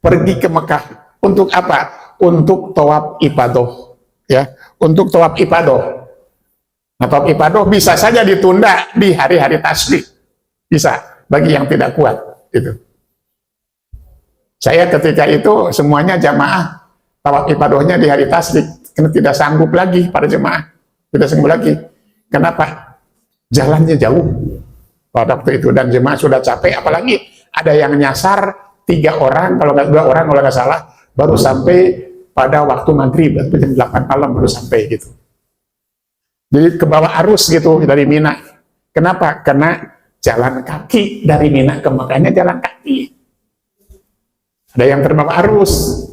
Pergi ke Mekah. Untuk apa? Untuk tawaf ifadah. Ya, untuk tawaf ifadah. Nah, tawaf ifadah bisa saja ditunda di hari-hari tasyrik. Bisa, bagi yang tidak kuat. Gitu. Saya ketika itu semuanya jamaah tawaf ibadahnya di hari tasyrik, karena tidak sanggup lagi para jemaah, tidak sanggup lagi. Kenapa? Jalannya jauh pada waktu itu, dan jemaah sudah capek, apalagi ada yang nyasar 3 orang, kalau nggak 2 orang kalau nggak salah, baru sampai pada waktu maghrib, jam 8 malam baru sampai gitu. Jadi ke bawah arus gitu dari Mina. Kenapa? Karena jalan kaki dari Mina ke Mekahnya jalan kaki. Ada yang terbawa arus.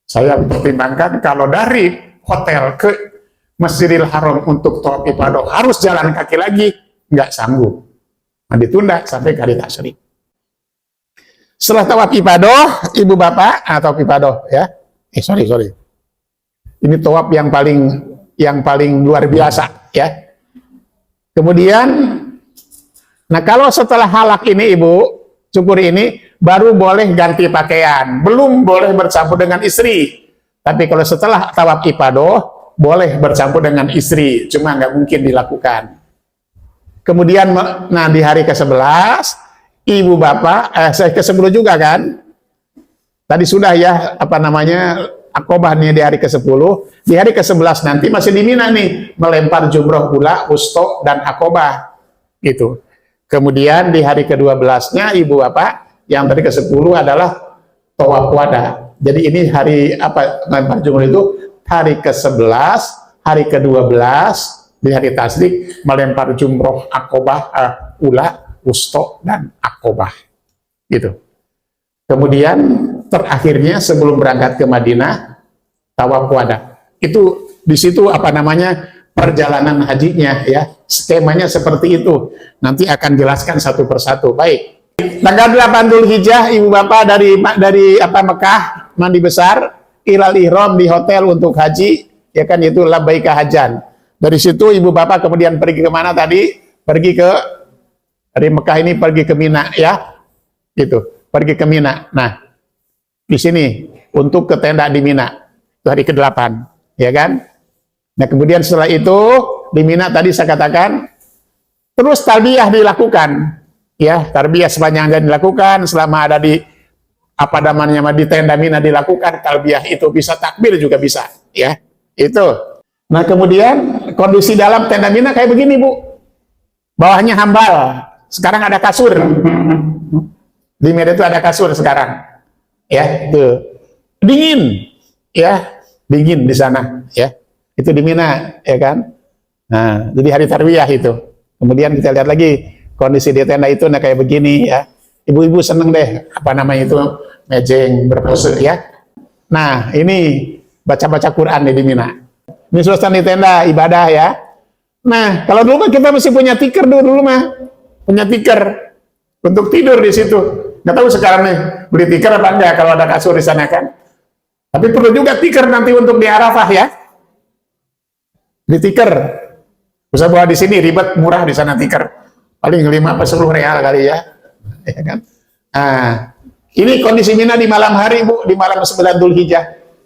Saya pertimbangkan kalau dari hotel ke Masjidil Haram untuk tawaf ifadah harus jalan kaki lagi, nggak sanggup. Nah, ditunda sampai ke hari tasyrik. Setelah tawaf ifadah, ibu bapak atau ifadah ya. Sorry. Ini tawaf yang paling luar biasa, ya. Kemudian, nah kalau setelah halak ini Ibu, cukur ini, baru boleh ganti pakaian. Belum boleh bercampur dengan istri. Tapi kalau setelah tawaf ifadah, boleh bercampur dengan istri. Cuma nggak mungkin dilakukan. Kemudian, nah di hari ke-11, ibu bapak, saya ke-10 juga kan? Tadi sudah ya, apa namanya, akobahnya di hari ke-10. Di hari ke-11 nanti masih di Mina nih, melempar jumroh pula, wusto, dan akobah. Gitu. Kemudian di hari ke-12-nya, ibu bapak, yang tadi ke-10 adalah tawaf wada. Jadi ini hari, apa, melempar jumroh itu, hari ke-11, hari ke-12, di hari tasdik, melempar jumroh, akobah, ula, wusto, dan akobah. Gitu. Kemudian terakhirnya sebelum berangkat ke Madinah, tawaf wada. Itu di situ apa namanya perjalanan hajinya, ya. Skemanya seperti itu. Nanti akan jelaskan satu persatu. Baik. Tanggal 8 Dzulhijjah, ibu bapak dari apa Mekah mandi besar, ilal ihram di hotel untuk haji, ya kan, itu labbaika hajan. Dari situ ibu bapak kemudian pergi ke mana tadi? Pergi ke dari Mekah ini pergi ke Mina, ya. Gitu. Pergi ke Mina. Nah, di sini untuk ke tenda di Mina. Itu hari ke-8, ya kan? Nah, kemudian setelah itu di Mina tadi saya katakan terus talbiyah dilakukan. Ya, talbiyah sepanjang yang dilakukan selama ada di apa namanya di tenda Mina dilakukan talbiyah itu bisa takbir juga bisa, ya. Itu. Nah, kemudian kondisi dalam tenda Mina kayak begini, Bu. Bawahnya hambal. Sekarang ada kasur. Di Mina itu ada kasur sekarang, ya, itu dingin, ya, dingin di sana, ya, itu di Mina, ya kan. Nah, jadi hari tarwiyah itu. Kemudian kita lihat lagi kondisi di tenda itu, nah kayak begini, ya. Ibu-ibu seneng deh, apa namanya itu, mejeng berpose, ya. Nah, ini baca-baca Quran di Mina. Ini suasana di tenda ibadah, ya. Nah, kalau dulu kan kita masih punya tikar dulu mah, punya tikar untuk tidur di situ. Nggak tahu sekarang nih, beli tikar apa enggak kalau ada kasur di sana kan. Tapi perlu juga tikar nanti untuk di Arafah, ya. Beli tikar. Bisa bawa di sini, ribet, murah di sana tikar. Paling 5 atau 10 real kali, ya. Ya kan? Nah, ini kondisi Mina di malam hari, Bu, di malam 9 Dzulhijjah.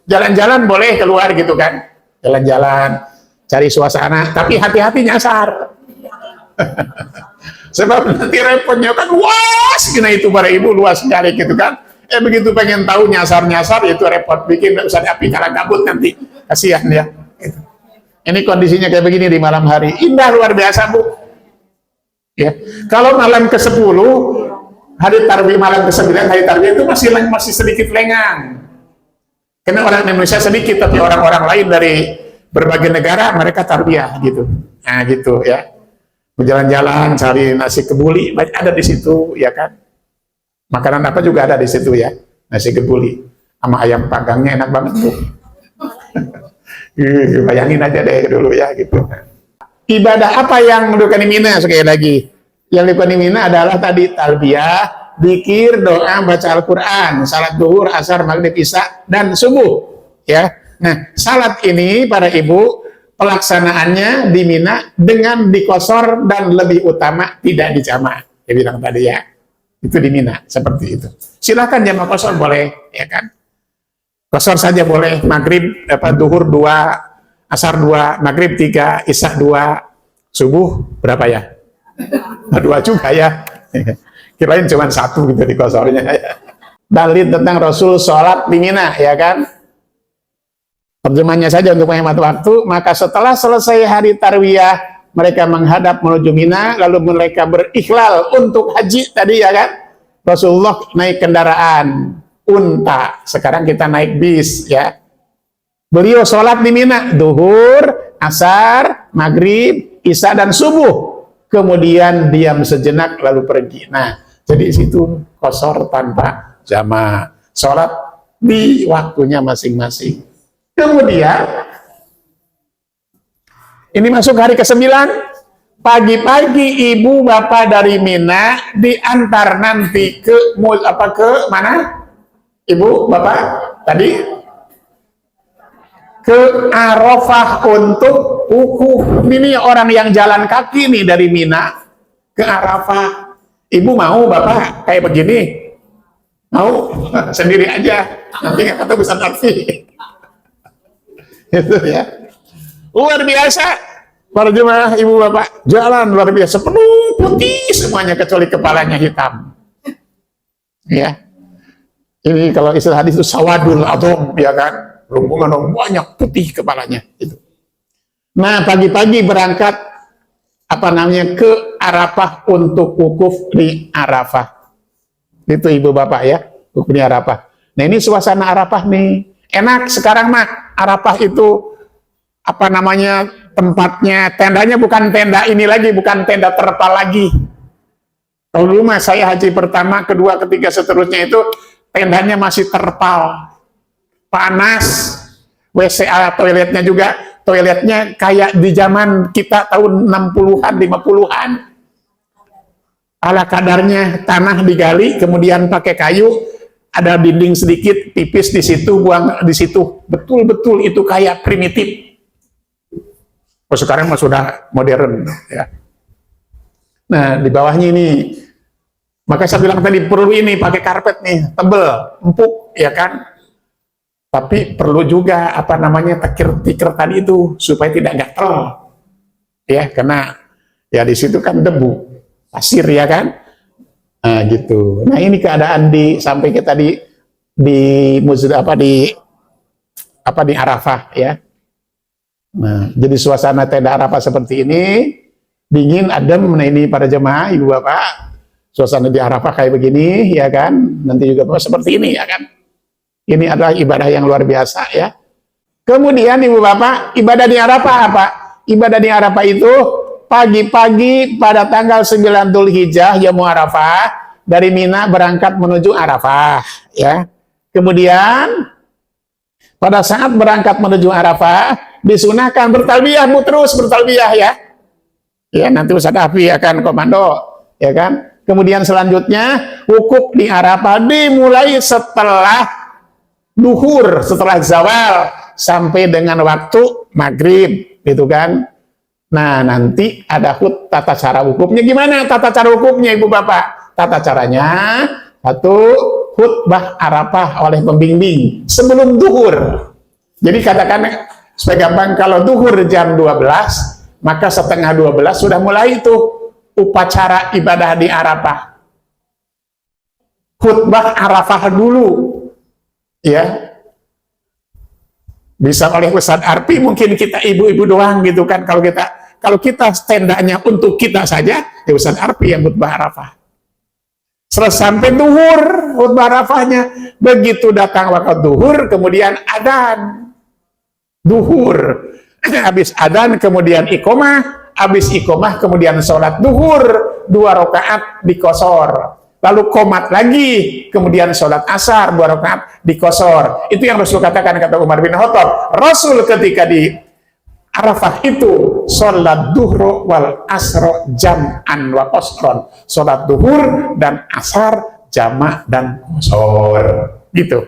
Jalan-jalan boleh keluar gitu kan. Jalan-jalan, cari suasana, tapi hati-hati nyasar. Sebab nanti repotnya kan luas gini itu para ibu, luas sekali gitu kan. Begitu pengen tahu nyasar-nyasar itu repot, bikin usah api kalah kabut nanti, kasihan ya. Ini kondisinya kayak begini di malam hari, indah luar biasa, Bu. Ya, kalau malam ke-10 hari tarwiyah, malam ke-9 hari tarwiyah itu masih sedikit lengang. Karena orang Indonesia sedikit, tapi orang-orang lain dari berbagai negara mereka tarwiyah gitu. Nah, gitu ya. Berjalan-jalan cari nasi kebuli ada di situ, ya kan. Makanan apa juga ada di situ, ya, nasi kebuli sama ayam panggangnya enak banget, Bu. Bayangin aja deh dulu, ya, gitu. Ibadah apa yang mendudukan Mina sekali lagi? Yang dilakukan Mina adalah tadi talbiyah, zikir, doa, baca Al-Quran, salat duhur, asar, maghrib, isya, dan subuh, ya. Nah, salat ini para ibu pelaksanaannya di Mina dengan dikosor dan lebih utama tidak dijamak. Dia bilang tadi, ya, itu di Mina seperti itu. Silahkan jamak kosor boleh, ya kan. Kosor saja boleh, maghrib, duhur 2, asar 2, maghrib 3, isya 2, subuh berapa ya? 2 juga, ya. Kirain cuma 1 gitu di kosornya. Dalil tentang Rasul sholat di Mina, ya kan. Terjemahnya saja untuk menghemat waktu. Maka setelah selesai hari tarwiyah, mereka menghadap menuju Mina, lalu mereka berikhlal untuk haji tadi, ya kan. Rasulullah naik kendaraan unta, sekarang kita naik bis, ya. Beliau sholat di Mina, duhur, asar, maghrib, isya, dan subuh. Kemudian diam sejenak lalu pergi. Nah, jadi situ kosor tanpa jamak, sholat di waktunya masing-masing. Kemudian ini masuk hari ke-9, pagi-pagi ibu bapak dari Mina diantar nanti ke mana? Ibu bapak tadi ke Arafah untuk wukuf. Ini orang yang jalan kaki nih dari Mina ke Arafah. Ibu mau bapak kayak begini? Mau? Sendiri aja. Nanti nggak kata Ustaz Arfi. Itu ya. Luar biasa. Para jemaah ibu bapak jalan luar biasa, penuh putih semuanya kecuali kepalanya hitam. Ya. Ini kalau istilah hadis itu sawadul adom, ya kan? Rombongan banyak putih kepalanya itu. Nah, pagi-pagi berangkat ke Arafah untuk wukuf di Arafah. Itu ibu bapak ya, wukuf di Arafah. Nah, ini suasana Arafah nih. Enak sekarang mah Arafah itu tempatnya, tendanya bukan tenda ini lagi, bukan tenda terpal lagi. Kalau dulu mah saya haji pertama, kedua, ketiga, seterusnya itu tendanya masih terpal. Panas, WC toiletnya juga, toiletnya kayak di zaman kita tahun 60-an, 50-an. Ala kadarnya tanah digali, kemudian pakai kayu, ada dinding sedikit, tipis di situ, buang di situ. Betul-betul itu kayak primitif. Oh, sekarang mah sudah modern ya. Nah, di bawahnya ini, maka saya bilang tadi perlu ini pakai karpet nih, tebel, empuk, ya kan? Tapi perlu juga tikar tadi itu supaya tidak gatel, ya, karena ya di situ kan debu, pasir ya kan? Nah, gitu. Nah, ini keadaan sampai kita di Arafah ya. Nah, jadi suasana tenda Arafah seperti ini, dingin, adem. Nah, ini para jemaah, ibu bapak, suasana di Arafah kayak begini, ya kan? Nanti juga seperti ini, ya kan? Ini adalah ibadah yang luar biasa, ya. Kemudian, ibu bapak, ibadah di Arafah apa? Ibadah di Arafah itu pagi-pagi pada tanggal 9 Dzulhijjah, Yaumul Arafah, dari Mina berangkat menuju Arafah, ya. Kemudian, pada saat berangkat menuju Arafah, disunahkan bertalbiyah, terus bertalbiyah ya. Ya, nanti Ustaz Afi akan komando, ya kan? Kemudian selanjutnya wukuf di Arafah dimulai setelah duhur, setelah zawal sampai dengan waktu maghrib, gitu kan? Nah, nanti ada tata cara wukufnya. Gimana tata cara wukufnya, ibu bapak? Tata caranya satu, khutbah Arafah oleh pembimbing sebelum duhur. Jadi katakan supaya gampang, kalau duhur jam 12, maka setengah 12 sudah mulai itu upacara ibadah di Arafah. Khutbah Arafah dulu, ya. Bisa oleh Ustaz Arfi, mungkin kita ibu-ibu doang gitu kan. Kalau kita tendanya untuk kita saja, ya Ustaz Arfi yang khutbah Arafah. Selesai sampai duhur khutbah Arafahnya. Begitu datang waktu duhur, kemudian adzan duhur. Habis adzan kemudian iqomah, habis iqomah kemudian sholat duhur 2 rakaat dikosor. Lalu qomat lagi, kemudian sholat asar 2 rakaat dikosor. Itu yang Rasul katakan, kata Umar bin Khattab. Rasul ketika di Arafah itu sholat duhur wal asro jam'an wa qasron. Sholat duhur dan asar jamak dan qasor. Gitu.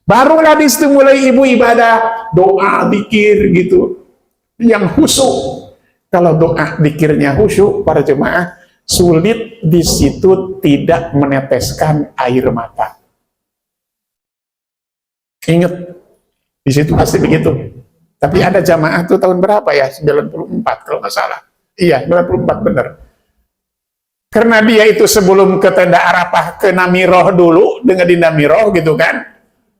Barulah di situ mulai ibu ibadah, doa, zikir gitu. Yang khusyuk. Kalau doa zikirnya khusyuk, para jemaah, sulit di situ tidak meneteskan air mata. Ingat, di situ pasti begitu. Tapi ada jamaah tuh tahun berapa ya? 94 kalau nggak salah. Iya, 94 bener. Karena dia itu sebelum ke tenda Arafah ke Namiroh dulu, dengan di Namiroh gitu kan.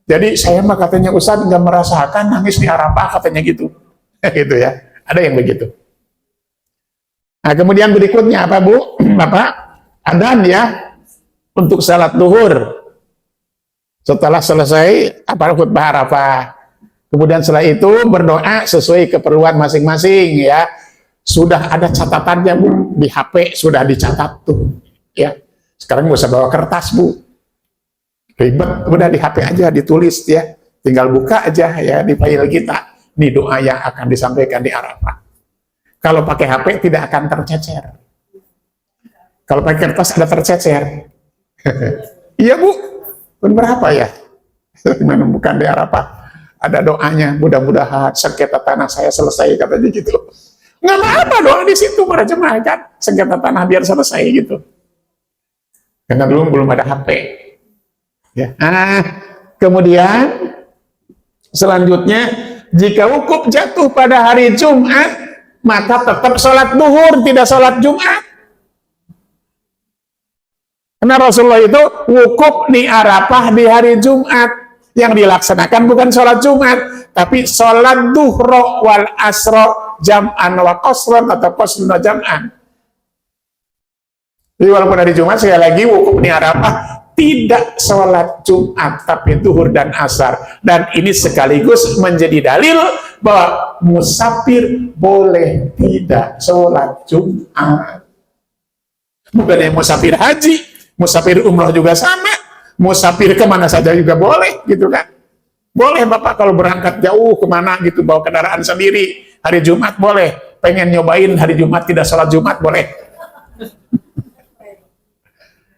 Jadi saya mah katanya Ustaz nggak merasakan nangis di Arafah, katanya gitu. Gitu ya. Ada yang begitu. Nah, kemudian berikutnya apa, Bu? Bapak, adzan ya untuk salat duhur. Setelah selesai khutbah Arafah. Kemudian setelah itu berdoa sesuai keperluan masing-masing ya. Sudah ada catatannya, Bu, di HP sudah dicatat tuh ya. Sekarang nggak usah bawa kertas, Bu. Ribet, udah di HP aja ditulis ya. Tinggal buka aja ya di file kita. Ini doa yang akan disampaikan di Arafah. Kalau pakai HP tidak akan tercecer. Kalau pakai kertas ada tercecer. Iya, Bu. Berapa ya? Bukan di Arafah. ada doanya, mudah-mudahan sengketa tanah saya selesai, katanya gitu. Nggak apa-apa doa di situ para jemaah kan, sengketa tanah biar selesai gitu. Karena belum ada HP. Ya. Kemudian selanjutnya, jika wukuf jatuh pada hari Jumat, maka tetap sholat duhur, tidak sholat Jumat. Karena Rasulullah itu wukuf di Arafah di hari Jumat. Yang dilaksanakan bukan sholat Jumat, tapi sholat duhro wal asro jam'an wa qasran atau qasrun wa jam'an. Jadi walaupun hari Jumat, sekali lagi wukuf di Arafah tidak sholat Jumat, tapi duhur dan asar. Dan ini sekaligus menjadi dalil bahwa musafir boleh tidak sholat Jumat. Bukan yang musafir haji, musafir umroh juga sama. Musafir kemana saja juga boleh, gitu kan. Boleh Bapak kalau berangkat jauh kemana gitu, bawa kendaraan sendiri, hari Jumat boleh. Pengen nyobain hari Jumat tidak sholat Jumat, boleh.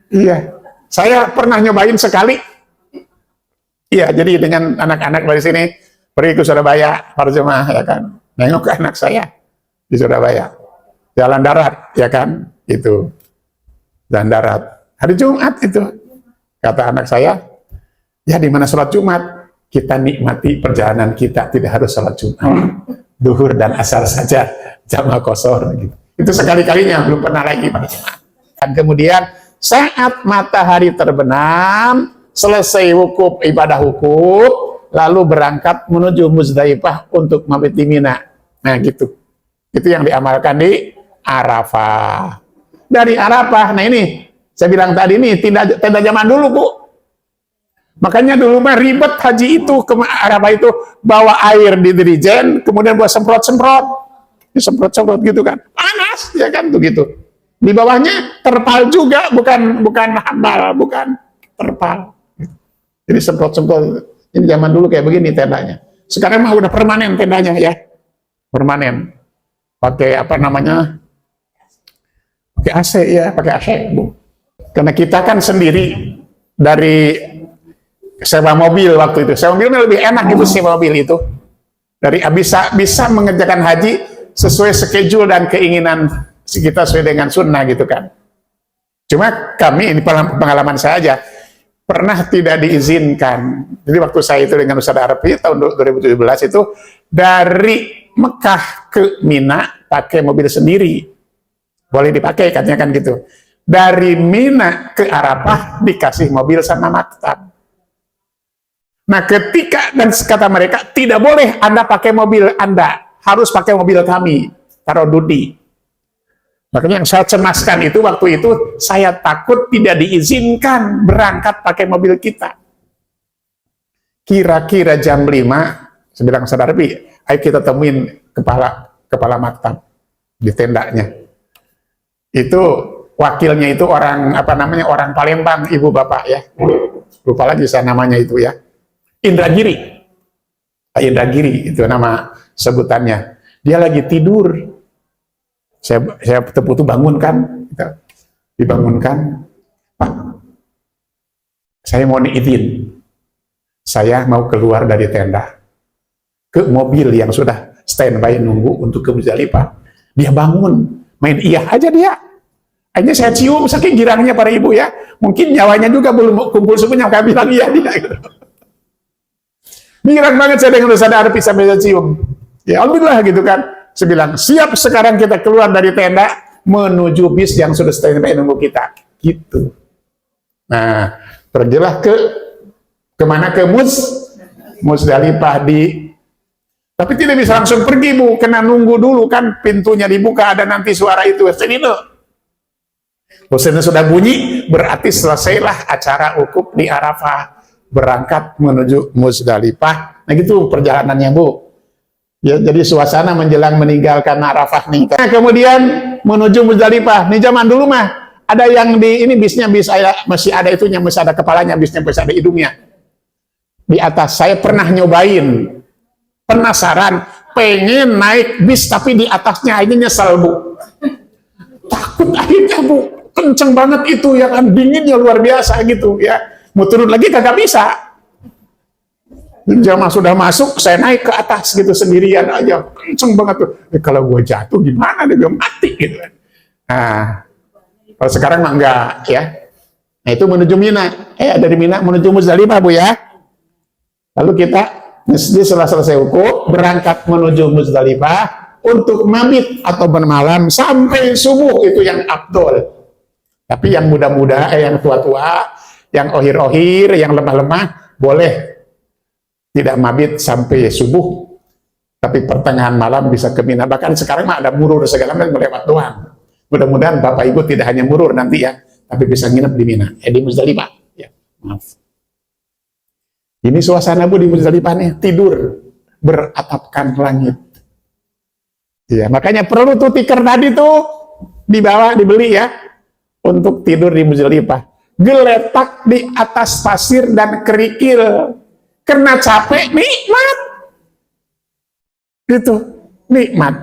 Iya, saya pernah nyobain sekali. Iya, jadi dengan anak-anak dari sini, pergi ke Surabaya, para jemaah, ya kan. Nengok ke anak saya di Surabaya. Jalan darat, ya kan, itu. Jalan darat. Hari Jumat itu. Kata anak saya, ya di mana sholat Jumat, kita nikmati perjalanan kita, tidak harus sholat Jumat. Duhur dan asar saja, jamaah qashar. Gitu. Itu sekali-kalinya, belum pernah lagi. Dan kemudian, saat matahari terbenam, selesai wukuf, ibadah wukuf, lalu berangkat menuju Muzdalifah untuk mabit di Mina. Nah gitu. Itu yang diamalkan di Arafah. Dari Arafah, nah ini, saya bilang tadi ini tenda zaman dulu, Bu. Makanya dulu mah ribet haji itu ke Arafah itu bawa air di dirijen, kemudian buat semprot-semprot. Semprot-semprot gitu kan. Panas, ya kan tuh gitu. Di bawahnya terpal juga, bukan hambal, bukan terpal. Jadi semprot-semprot. Ini zaman dulu kayak begini tendanya. Sekarang mah udah permanen tendanya ya. Permanen. Pakai apa namanya? Pakai AC ya, pakai AC, Bu. Karena kita kan sendiri dari sewa mobil waktu itu. Sewa mobil lebih enak itu sewa mobil itu. Dari bisa mengerjakan haji sesuai schedule dan keinginan kita sesuai dengan sunnah gitu kan. Cuma kami, ini pengalaman saya aja, pernah tidak diizinkan. Jadi waktu saya itu dengan Ustaz Arfi tahun 2017 itu dari Mekah ke Mina pakai mobil sendiri. Boleh dipakai katanya kan gitu. Dari Mina ke Arafah dikasih mobil sama maktab. Nah ketika, dan kata mereka, tidak boleh Anda pakai mobil Anda, harus pakai mobil kami, taruh Dudi. Makanya yang saya cemaskan itu, waktu itu saya takut tidak diizinkan berangkat pakai mobil kita. Kira-kira jam 5, saya bilang Ustaz Arfi, ayo kita temuin kepala maktab di tendanya. Itu wakilnya itu orang orang Palembang, ibu bapak ya, lupa lagi saya namanya itu ya, Indragiri, Pak Indragiri itu nama sebutannya. Dia lagi tidur, saya tepuh bangunkan, dibangunkan, Pak, saya mau izin, saya mau keluar dari tenda ke mobil yang sudah standby nunggu untuk ke Muzdalifah. Dia bangun, main iya aja dia. Akhirnya saya cium, saking girangnya para ibu ya. Mungkin nyawanya juga belum kumpul semuanya, kami bilang iya dia. Gitu. Girang banget saya dengan Ustaz Arfi sampai saya cium. Ya alhamdulillah gitu kan. Saya bilang, siap sekarang kita keluar dari tenda, menuju bis yang sudah standby nunggu kita. Gitu. Nah, pergilah kemana? Ke Muzdalifah tapi tidak bisa langsung pergi, Bu. Kena nunggu dulu kan, pintunya dibuka, ada nanti suara itu. Husain sudah bunyi, berarti selesailah acara wukuf di Arafah, berangkat menuju Muzdalifah. Nah gitu perjalanannya, Bu. Ya, jadi suasana menjelang meninggalkan Arafah nih. Nah, kemudian menuju Muzdalifah. Nih zaman dulu mah ada yang bisnya masih ada itunya, masih ada kepalanya, bisnya masih ada hidungnya. Di atas saya pernah nyobain, penasaran, pengen naik bis tapi di atasnya akhirnya nyesel, Bu. Takut akhirnya, Bu. Kenceng banget itu ya kan, dinginnya luar biasa gitu ya. Mau turun lagi kagak bisa. Jamaah sudah masuk, saya naik ke atas gitu sendirian aja, kenceng banget tuh. Kalau gue jatuh gimana, dia mati gitu kan. Nah, kalau sekarang mah enggak ya. Nah itu menuju Mina. Dari Mina menuju Muzdalifah Bu ya. Lalu kita setelah selesai wukuf berangkat menuju Muzdalifah untuk mabit atau bermalam sampai subuh, itu yang afdol. Tapi yang muda-muda, yang tua-tua, yang ohir-ohir, yang lemah-lemah boleh tidak mabit sampai subuh, tapi pertengahan malam bisa ke Mina. Bahkan sekarang mah ada murur segala macam melewat doang. Mudah-mudahan Bapak Ibu tidak hanya murur nanti ya, tapi bisa nginep di Mina, di Muzdalifah. Ya, maaf. Ini suasana Bu di Muzdalifah nih, tidur beratapkan langit. Ya, makanya perlu tuh tikar tadi tuh dibawa, dibeli ya, untuk tidur di Muzdalifah. Geletak di atas pasir dan kerikil. Karena capek, nikmat. Gitu, nikmat.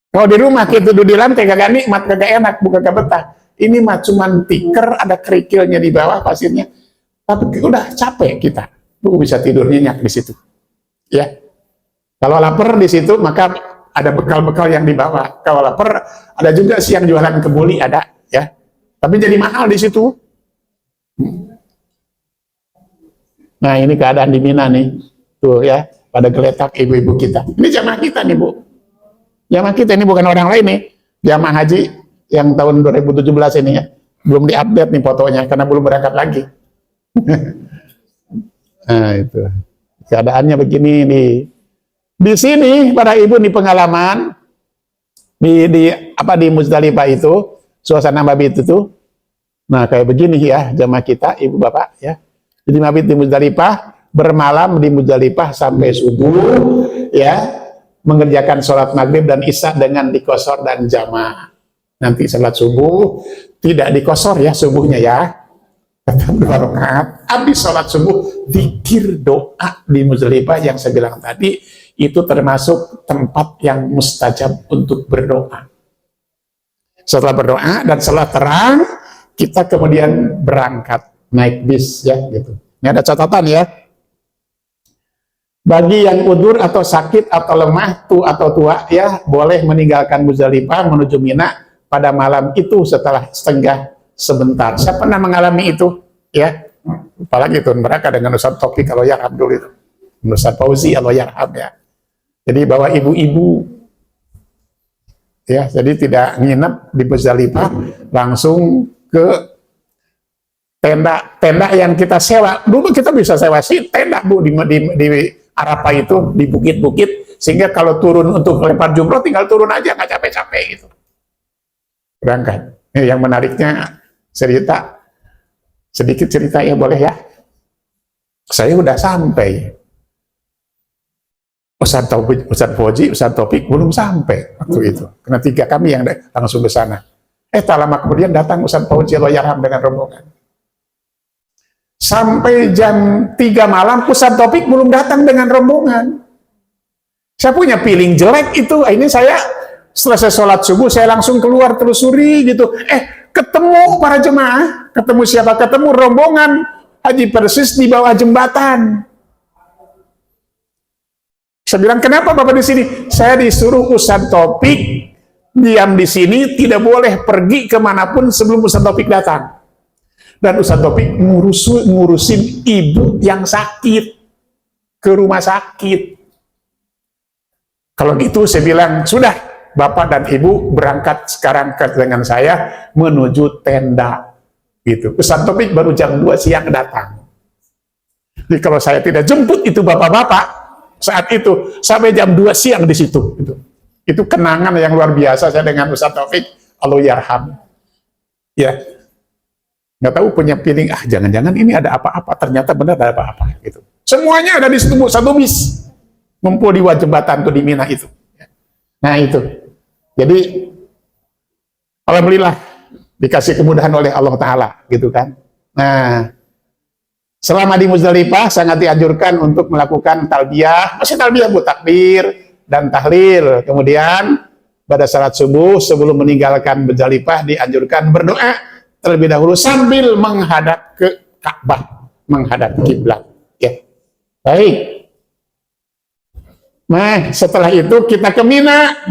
Kalau di rumah kita duduk di lantai kagak nikmat, kagak enak, bukan kagak betah. Ini mah cuman tikar, ada kerikilnya di bawah pasirnya. Tapi udah capek kita, tuh bisa tidur nyenyak di situ. Ya. Kalau lapar di situ maka ada bekal-bekal yang dibawa. Kalau lapar ada juga sih yang jualan kebuli ada, ya. Tapi jadi mahal di situ. Nah ini keadaan di Mina nih, tuh ya, pada geletak ibu-ibu kita. Ini jamaah kita nih Bu, jamaah kita ini bukan orang lain nih, jamaah haji yang tahun 2017 ini ya, belum diupdate nih fotonya karena belum berangkat lagi. Nah itu keadaannya begini nih. Di sini para ibu nih pengalaman di Muzdalifah itu suasana mabit itu. Nah kayak begini ya jamaah kita ibu bapak ya. Jadi mabit di Muzdalifah, bermalam di Muzdalifah sampai subuh, ya, mengerjakan sholat maghrib dan isya dengan dikosor dan jamaah. Nanti sholat subuh tidak dikosor ya subuhnya ya, tetap 2 rakaat. Habis sholat subuh, zikir doa di Muzdalifah yang saya bilang tadi itu termasuk tempat yang mustajab untuk berdoa. Setelah berdoa dan setelah terang, kita kemudian berangkat. Naik bis ya gitu. Ini ada catatan ya. Bagi yang udur atau sakit atau lemah atau tua ya boleh meninggalkan Muzdalifah menuju Mina pada malam itu setelah setengah sebentar. Saya pernah mengalami itu ya. Apalagi itu mereka dengan Ustaz Taufik kalau Yarham dulu itu. Ustaz Fauzi kalau Yarham ya. Jadi bawa ibu-ibu ya, jadi tidak nginep di Muzdalifah, langsung ke tenda yang kita sewa. Dulu kita bisa sewa sih tenda Bu di Arafah itu, di bukit-bukit, sehingga kalau turun untuk lempar jumroh tinggal turun aja, nggak capek-capek gitu. Berangkat. Yang menariknya sedikit cerita ya boleh ya. Saya udah sampai. Ustaz Fauzi, Ustaz Taufik belum sampai waktu itu. Karena 3 kami yang langsung ke sana. Tak lama kemudian datang Ustaz Fauzi Allahyarham dengan rombongan. Sampai jam 3 malam Ustaz Taufik belum datang dengan rombongan. Saya punya feeling jelek itu. Ini saya selesai sholat subuh saya langsung keluar telusuri gitu. Ketemu para jemaah. Ketemu siapa? Ketemu rombongan haji persis di bawah jembatan. Saya bilang, kenapa Bapak di sini? Saya disuruh Ustaz Taufik diam di sini, tidak boleh pergi kemanapun sebelum Ustaz Taufik datang. Dan Ustaz Taufik ngurusin ibu yang sakit ke rumah sakit. Kalau gitu saya bilang, sudah Bapak dan Ibu berangkat sekarang dengan saya menuju tenda. Gitu. Ustaz Taufik baru jam 2 siang datang. Jadi kalau saya tidak jemput itu bapak-bapak saat itu sampai jam 2 siang di situ. Itu kenangan yang luar biasa saya dengan Ustaz Taufik Allahyarham. Ya. Nggak tahu punya feeling, jangan-jangan ini ada apa-apa, ternyata benar ada apa-apa gitu. Semuanya ada di situ, satu bis ngumpul di jembatan tuh di Mina itu. Nah itu, jadi alhamdulillah dikasih kemudahan oleh Allah Ta'ala gitu kan. Nah selama di Muzdalifah sangat dianjurkan untuk melakukan talbiyah, masih talbiyah Bu, takbir dan tahlil. Kemudian pada salat subuh sebelum meninggalkan Muzdalifah dianjurkan berdoa terlebih dahulu sambil menghadap ke Ka'bah, menghadap kiblat. Ya. Baik. Nah, setelah itu kita ke Mina,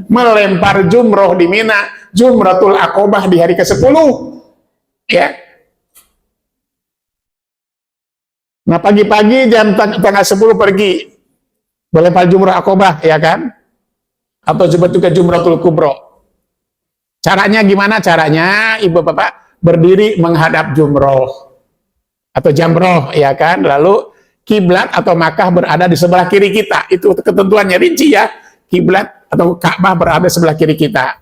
melempar jumroh di Mina, Jumratul Aqobah di hari ke-10. Ya. Nah, pagi-pagi jam tanggal 10 pergi melempar jumroh Aqobah, ya kan? Atau disebut juga Jumratul Kubro. Caranya gimana? Caranya, Ibu Bapak, berdiri menghadap jumroh atau jamroh, ya kan? Lalu kiblat atau Makkah berada di sebelah kiri kita. Itu ketentuannya rinci ya. Kiblat atau Ka'bah berada di sebelah kiri kita.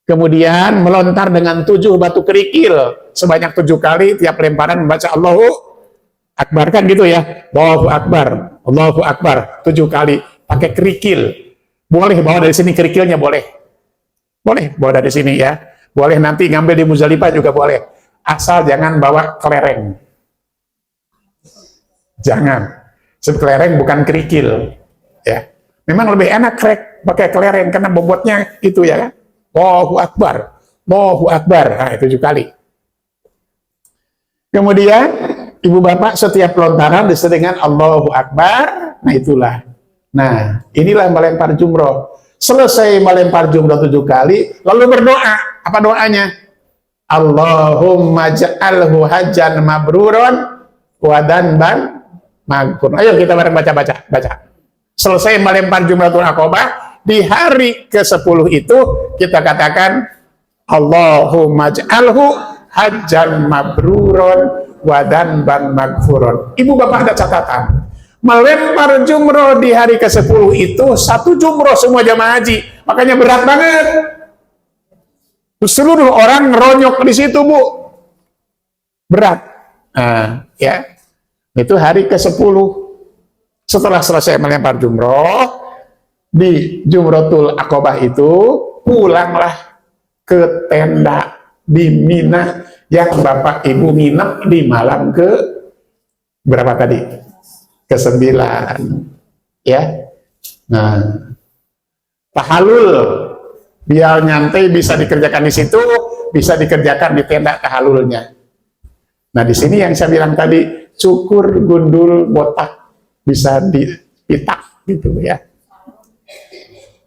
Kemudian melontar dengan 7 batu kerikil sebanyak 7 kali, tiap lemparan membaca Allahu Akbar, kan gitu ya. Allahu Akbar, Allahu Akbar 7 kali pakai kerikil. Boleh bawa dari sini kerikilnya, boleh. Boleh bawa dari sini ya. Boleh nanti ngambil di Muzdalifah juga boleh. Asal jangan bawa kelereng. Jangan. Sebab kelereng bukan kerikil. Ya. Memang lebih enak pakai kelereng karena bobotnya itu ya kan. Allahu Akbar. Allahu Akbar. Nah, itu 7 kali. Kemudian Ibu Bapak setiap lontaran disebut dengan Allahu Akbar. Nah, itulah. Nah, inilah melempar jumroh. Selesai melempar jumroh 7 kali, lalu berdoa. Apa doanya? Allahumma ja'alhu hajjan mabruron wa danban maghfur. Ayo kita bareng baca. Selesai melempar Jumratul Aqobah, di hari ke-10 itu kita katakan Allahumma ja'alhu hajjan mabruron wa danban maghfuron. Ibu Bapak ada catatan. Melempar jumroh di hari ke-10 itu 1 jumroh semua jamaah haji. Makanya berat banget. Seluruh orang ngeronyok di situ, Bu. Berat. Nah, ya. Itu hari ke-10. Setelah selesai melempar jumroh, di Jumratul Aqobah itu, pulanglah ke tenda di Mina yang Bapak Ibu nginep di malam ke berapa tadi? Ke-9. Ya. Nah, tahalul, biar nyantai bisa dikerjakan di situ, bisa dikerjakan di tenda tahalulnya. Nah, di sini yang saya bilang tadi, cukur, gundul, botak bisa dipitak gitu ya.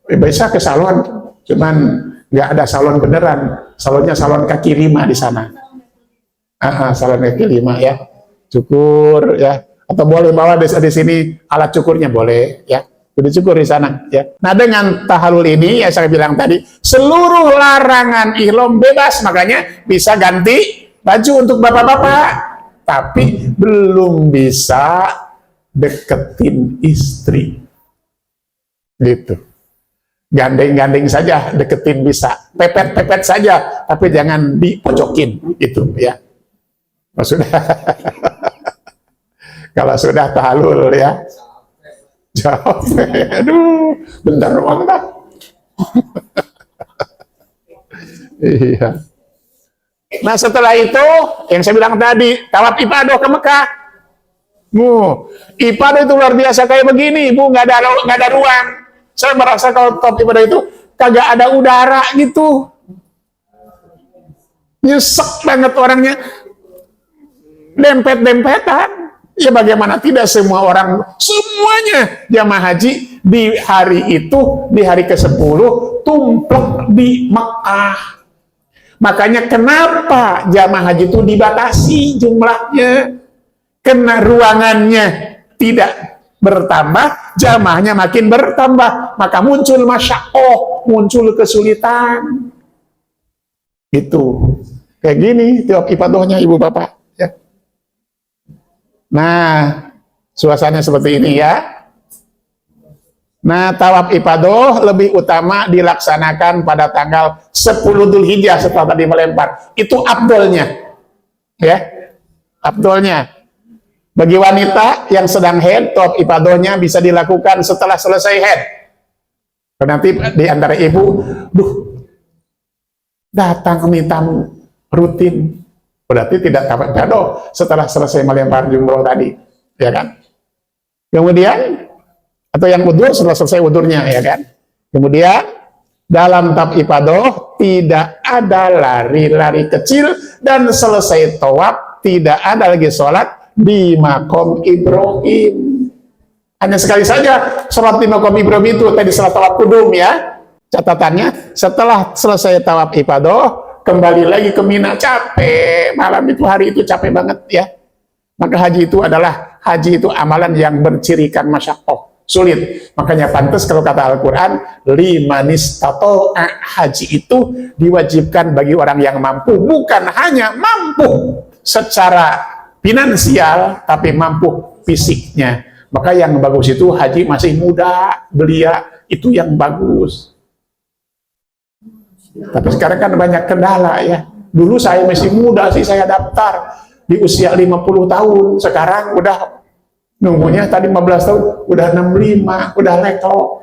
Bisa ke salon, cuman nggak ada salon beneran. Salonnya salon kaki 5 di sana. Salon kaki 5 ya. Cukur ya. Atau boleh bawa di sini alat cukurnya boleh ya. Jadi cukur di sana ya. Nah, dengan tahalul ini ya saya bilang tadi, seluruh larangan ihram bebas, makanya bisa ganti baju untuk bapak-bapak. Tapi belum bisa deketin istri. Gitu. Gandeng-gandeng saja, deketin bisa. Pepet-pepet saja, tapi jangan dipojokin. Gitu ya. Kalau sudah tahalul ya. Jawab. Aduh, bentar doang dah. Iya. Nah, setelah itu yang saya bilang tadi, tawaf ifadah ke Mekah. Ifadah itu luar biasa kayak begini, Bu, nggak ada ruang. Saya merasa kalau tawaf ifadah itu kagak ada udara gitu. Nyesek banget orangnya. Dempet-dempetan. Ya bagaimana tidak semua orang, semuanya jamaah haji di hari itu, di hari ke-10 tumplek di Mekah. Makanya kenapa jamaah haji itu dibatasi jumlahnya? Karena ruangannya tidak bertambah, jamaahnya makin bertambah, maka muncul masyakoh, muncul kesulitan. Itu kayak gini tiap ibadahnya Ibu Bapak ya. Nah, suasananya seperti ini ya. Nah, tawaf ifadah lebih utama dilaksanakan pada tanggal 10 Dzulhijjah setelah tadi melempar. Itu afdolnya. Ya. Afdolnya. Bagi wanita yang sedang haid, tawaf ifadahnya bisa dilakukan setelah selesai haid. Nanti di antara ibu, datang minta rutin. Berarti tidak tawaf ifadah setelah selesai melempar jumroh tadi. Ya kan? Kemudian atau yang udur setelah selesai udurnya ya kan. Kemudian dalam tawaf ifadah tidak ada lari-lari kecil dan selesai tawaf tidak ada lagi sholat di makom Ibrahim. Hanya sekali saja sholat di Maqam Ibrahim itu tadi setelah tawaf kudum ya. Catatannya, setelah selesai tawaf ifadah, kembali lagi ke Mina, capek. Malam itu, hari itu capek banget ya. Maka haji itu adalah, haji itu amalan yang bercirikan masyaqqah, sulit. Makanya pantas kalau kata Al-Quran, limanis tato'a, haji itu diwajibkan bagi orang yang mampu. Bukan hanya mampu secara finansial, tapi mampu fisiknya. Maka yang bagus itu haji masih muda, belia, itu yang bagus. Tapi sekarang kan banyak kendala ya. Dulu saya masih muda sih, saya daftar di usia 50 tahun. Sekarang udah nunggunya tadi 15 tahun, udah 65, udah lekro.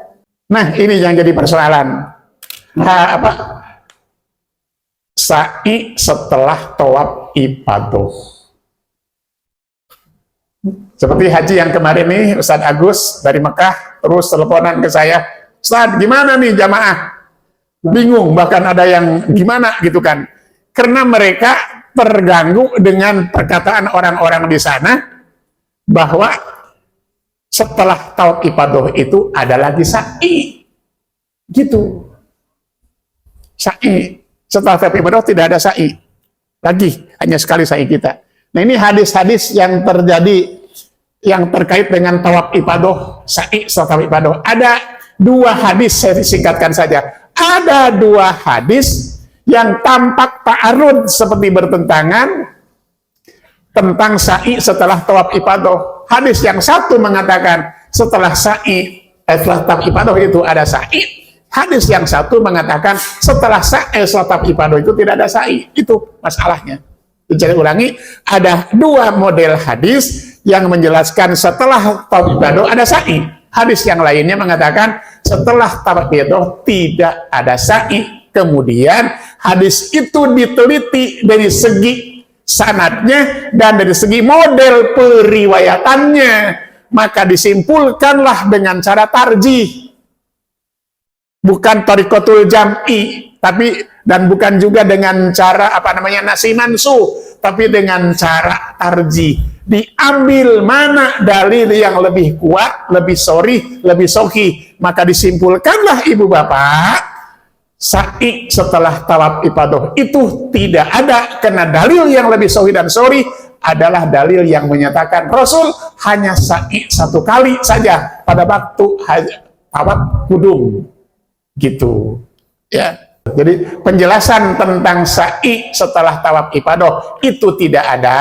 Nah, ini yang jadi persoalan. Sa'i setelah tawaf ifadah. Seperti haji yang kemarin nih, Ustadz Agus dari Mekah terus teleponan ke saya, Ustadz gimana nih jamaah? Bingung, bahkan ada yang gimana gitu kan. Karena mereka terganggu dengan perkataan orang-orang di sana bahwa setelah tawaf ifadah itu ada lagi sa'i. Gitu. Sa'i. Setelah tawaf ifadah tidak ada sa'i. Lagi, hanya sekali sa'i kita. Nah, ini hadis-hadis yang terjadi yang terkait dengan tawaf ifadah, sa'i setelah tawaf ifadah. Ada dua hadis, saya singkatkan saja. Ada dua hadis yang tampak ta'arud seperti bertentangan tentang sa'i setelah tawaf ifadah. Hadis yang satu mengatakan setelah sa'i, setelah tawaf ifadah itu ada sa'i. Hadis yang satu mengatakan setelah sa'i, setelah tawaf ifadah itu tidak ada sa'i. Itu masalahnya. Jadi ulangi, ada dua model hadis yang menjelaskan setelah tawaf ifadah ada sa'i. Hadis yang lainnya mengatakan setelah tawaf ifadah tidak ada sa'i. Kemudian hadis itu diteliti dari segi sanadnya dan dari segi model periwayatannya, maka disimpulkanlah dengan cara tarjih, bukan thariqatul jam'i, tapi dan bukan juga dengan cara nasi mansu, tapi dengan cara tarjih. Diambil mana dalil yang lebih kuat, lebih sorih, lebih sohih, maka disimpulkanlah ibu bapak, sa'i setelah tawaf ifadah itu tidak ada, karena dalil yang lebih sohih dan sorih adalah dalil yang menyatakan Rasul hanya sa'i satu kali saja pada waktu tawaf kudum, gitu ya. Jadi penjelasan tentang sa'i setelah tawaf ifadah itu tidak ada.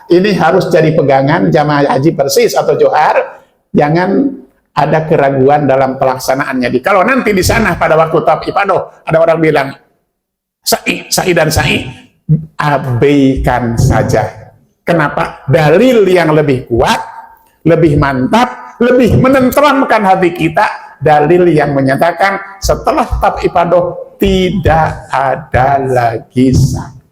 Ini harus jadi pegangan jamaah haji persis atau johar. Jangan ada keraguan dalam pelaksanaannya. Kalau nanti di sana pada waktu tawaf ifadah ada orang bilang sa'i dan sa'i, abaikan saja. Kenapa? Dalil yang lebih kuat, lebih mantap, lebih menenteramkan hati kita, dalil yang menyatakan setelah tawaf ifadah tidak ada lagi sa'i.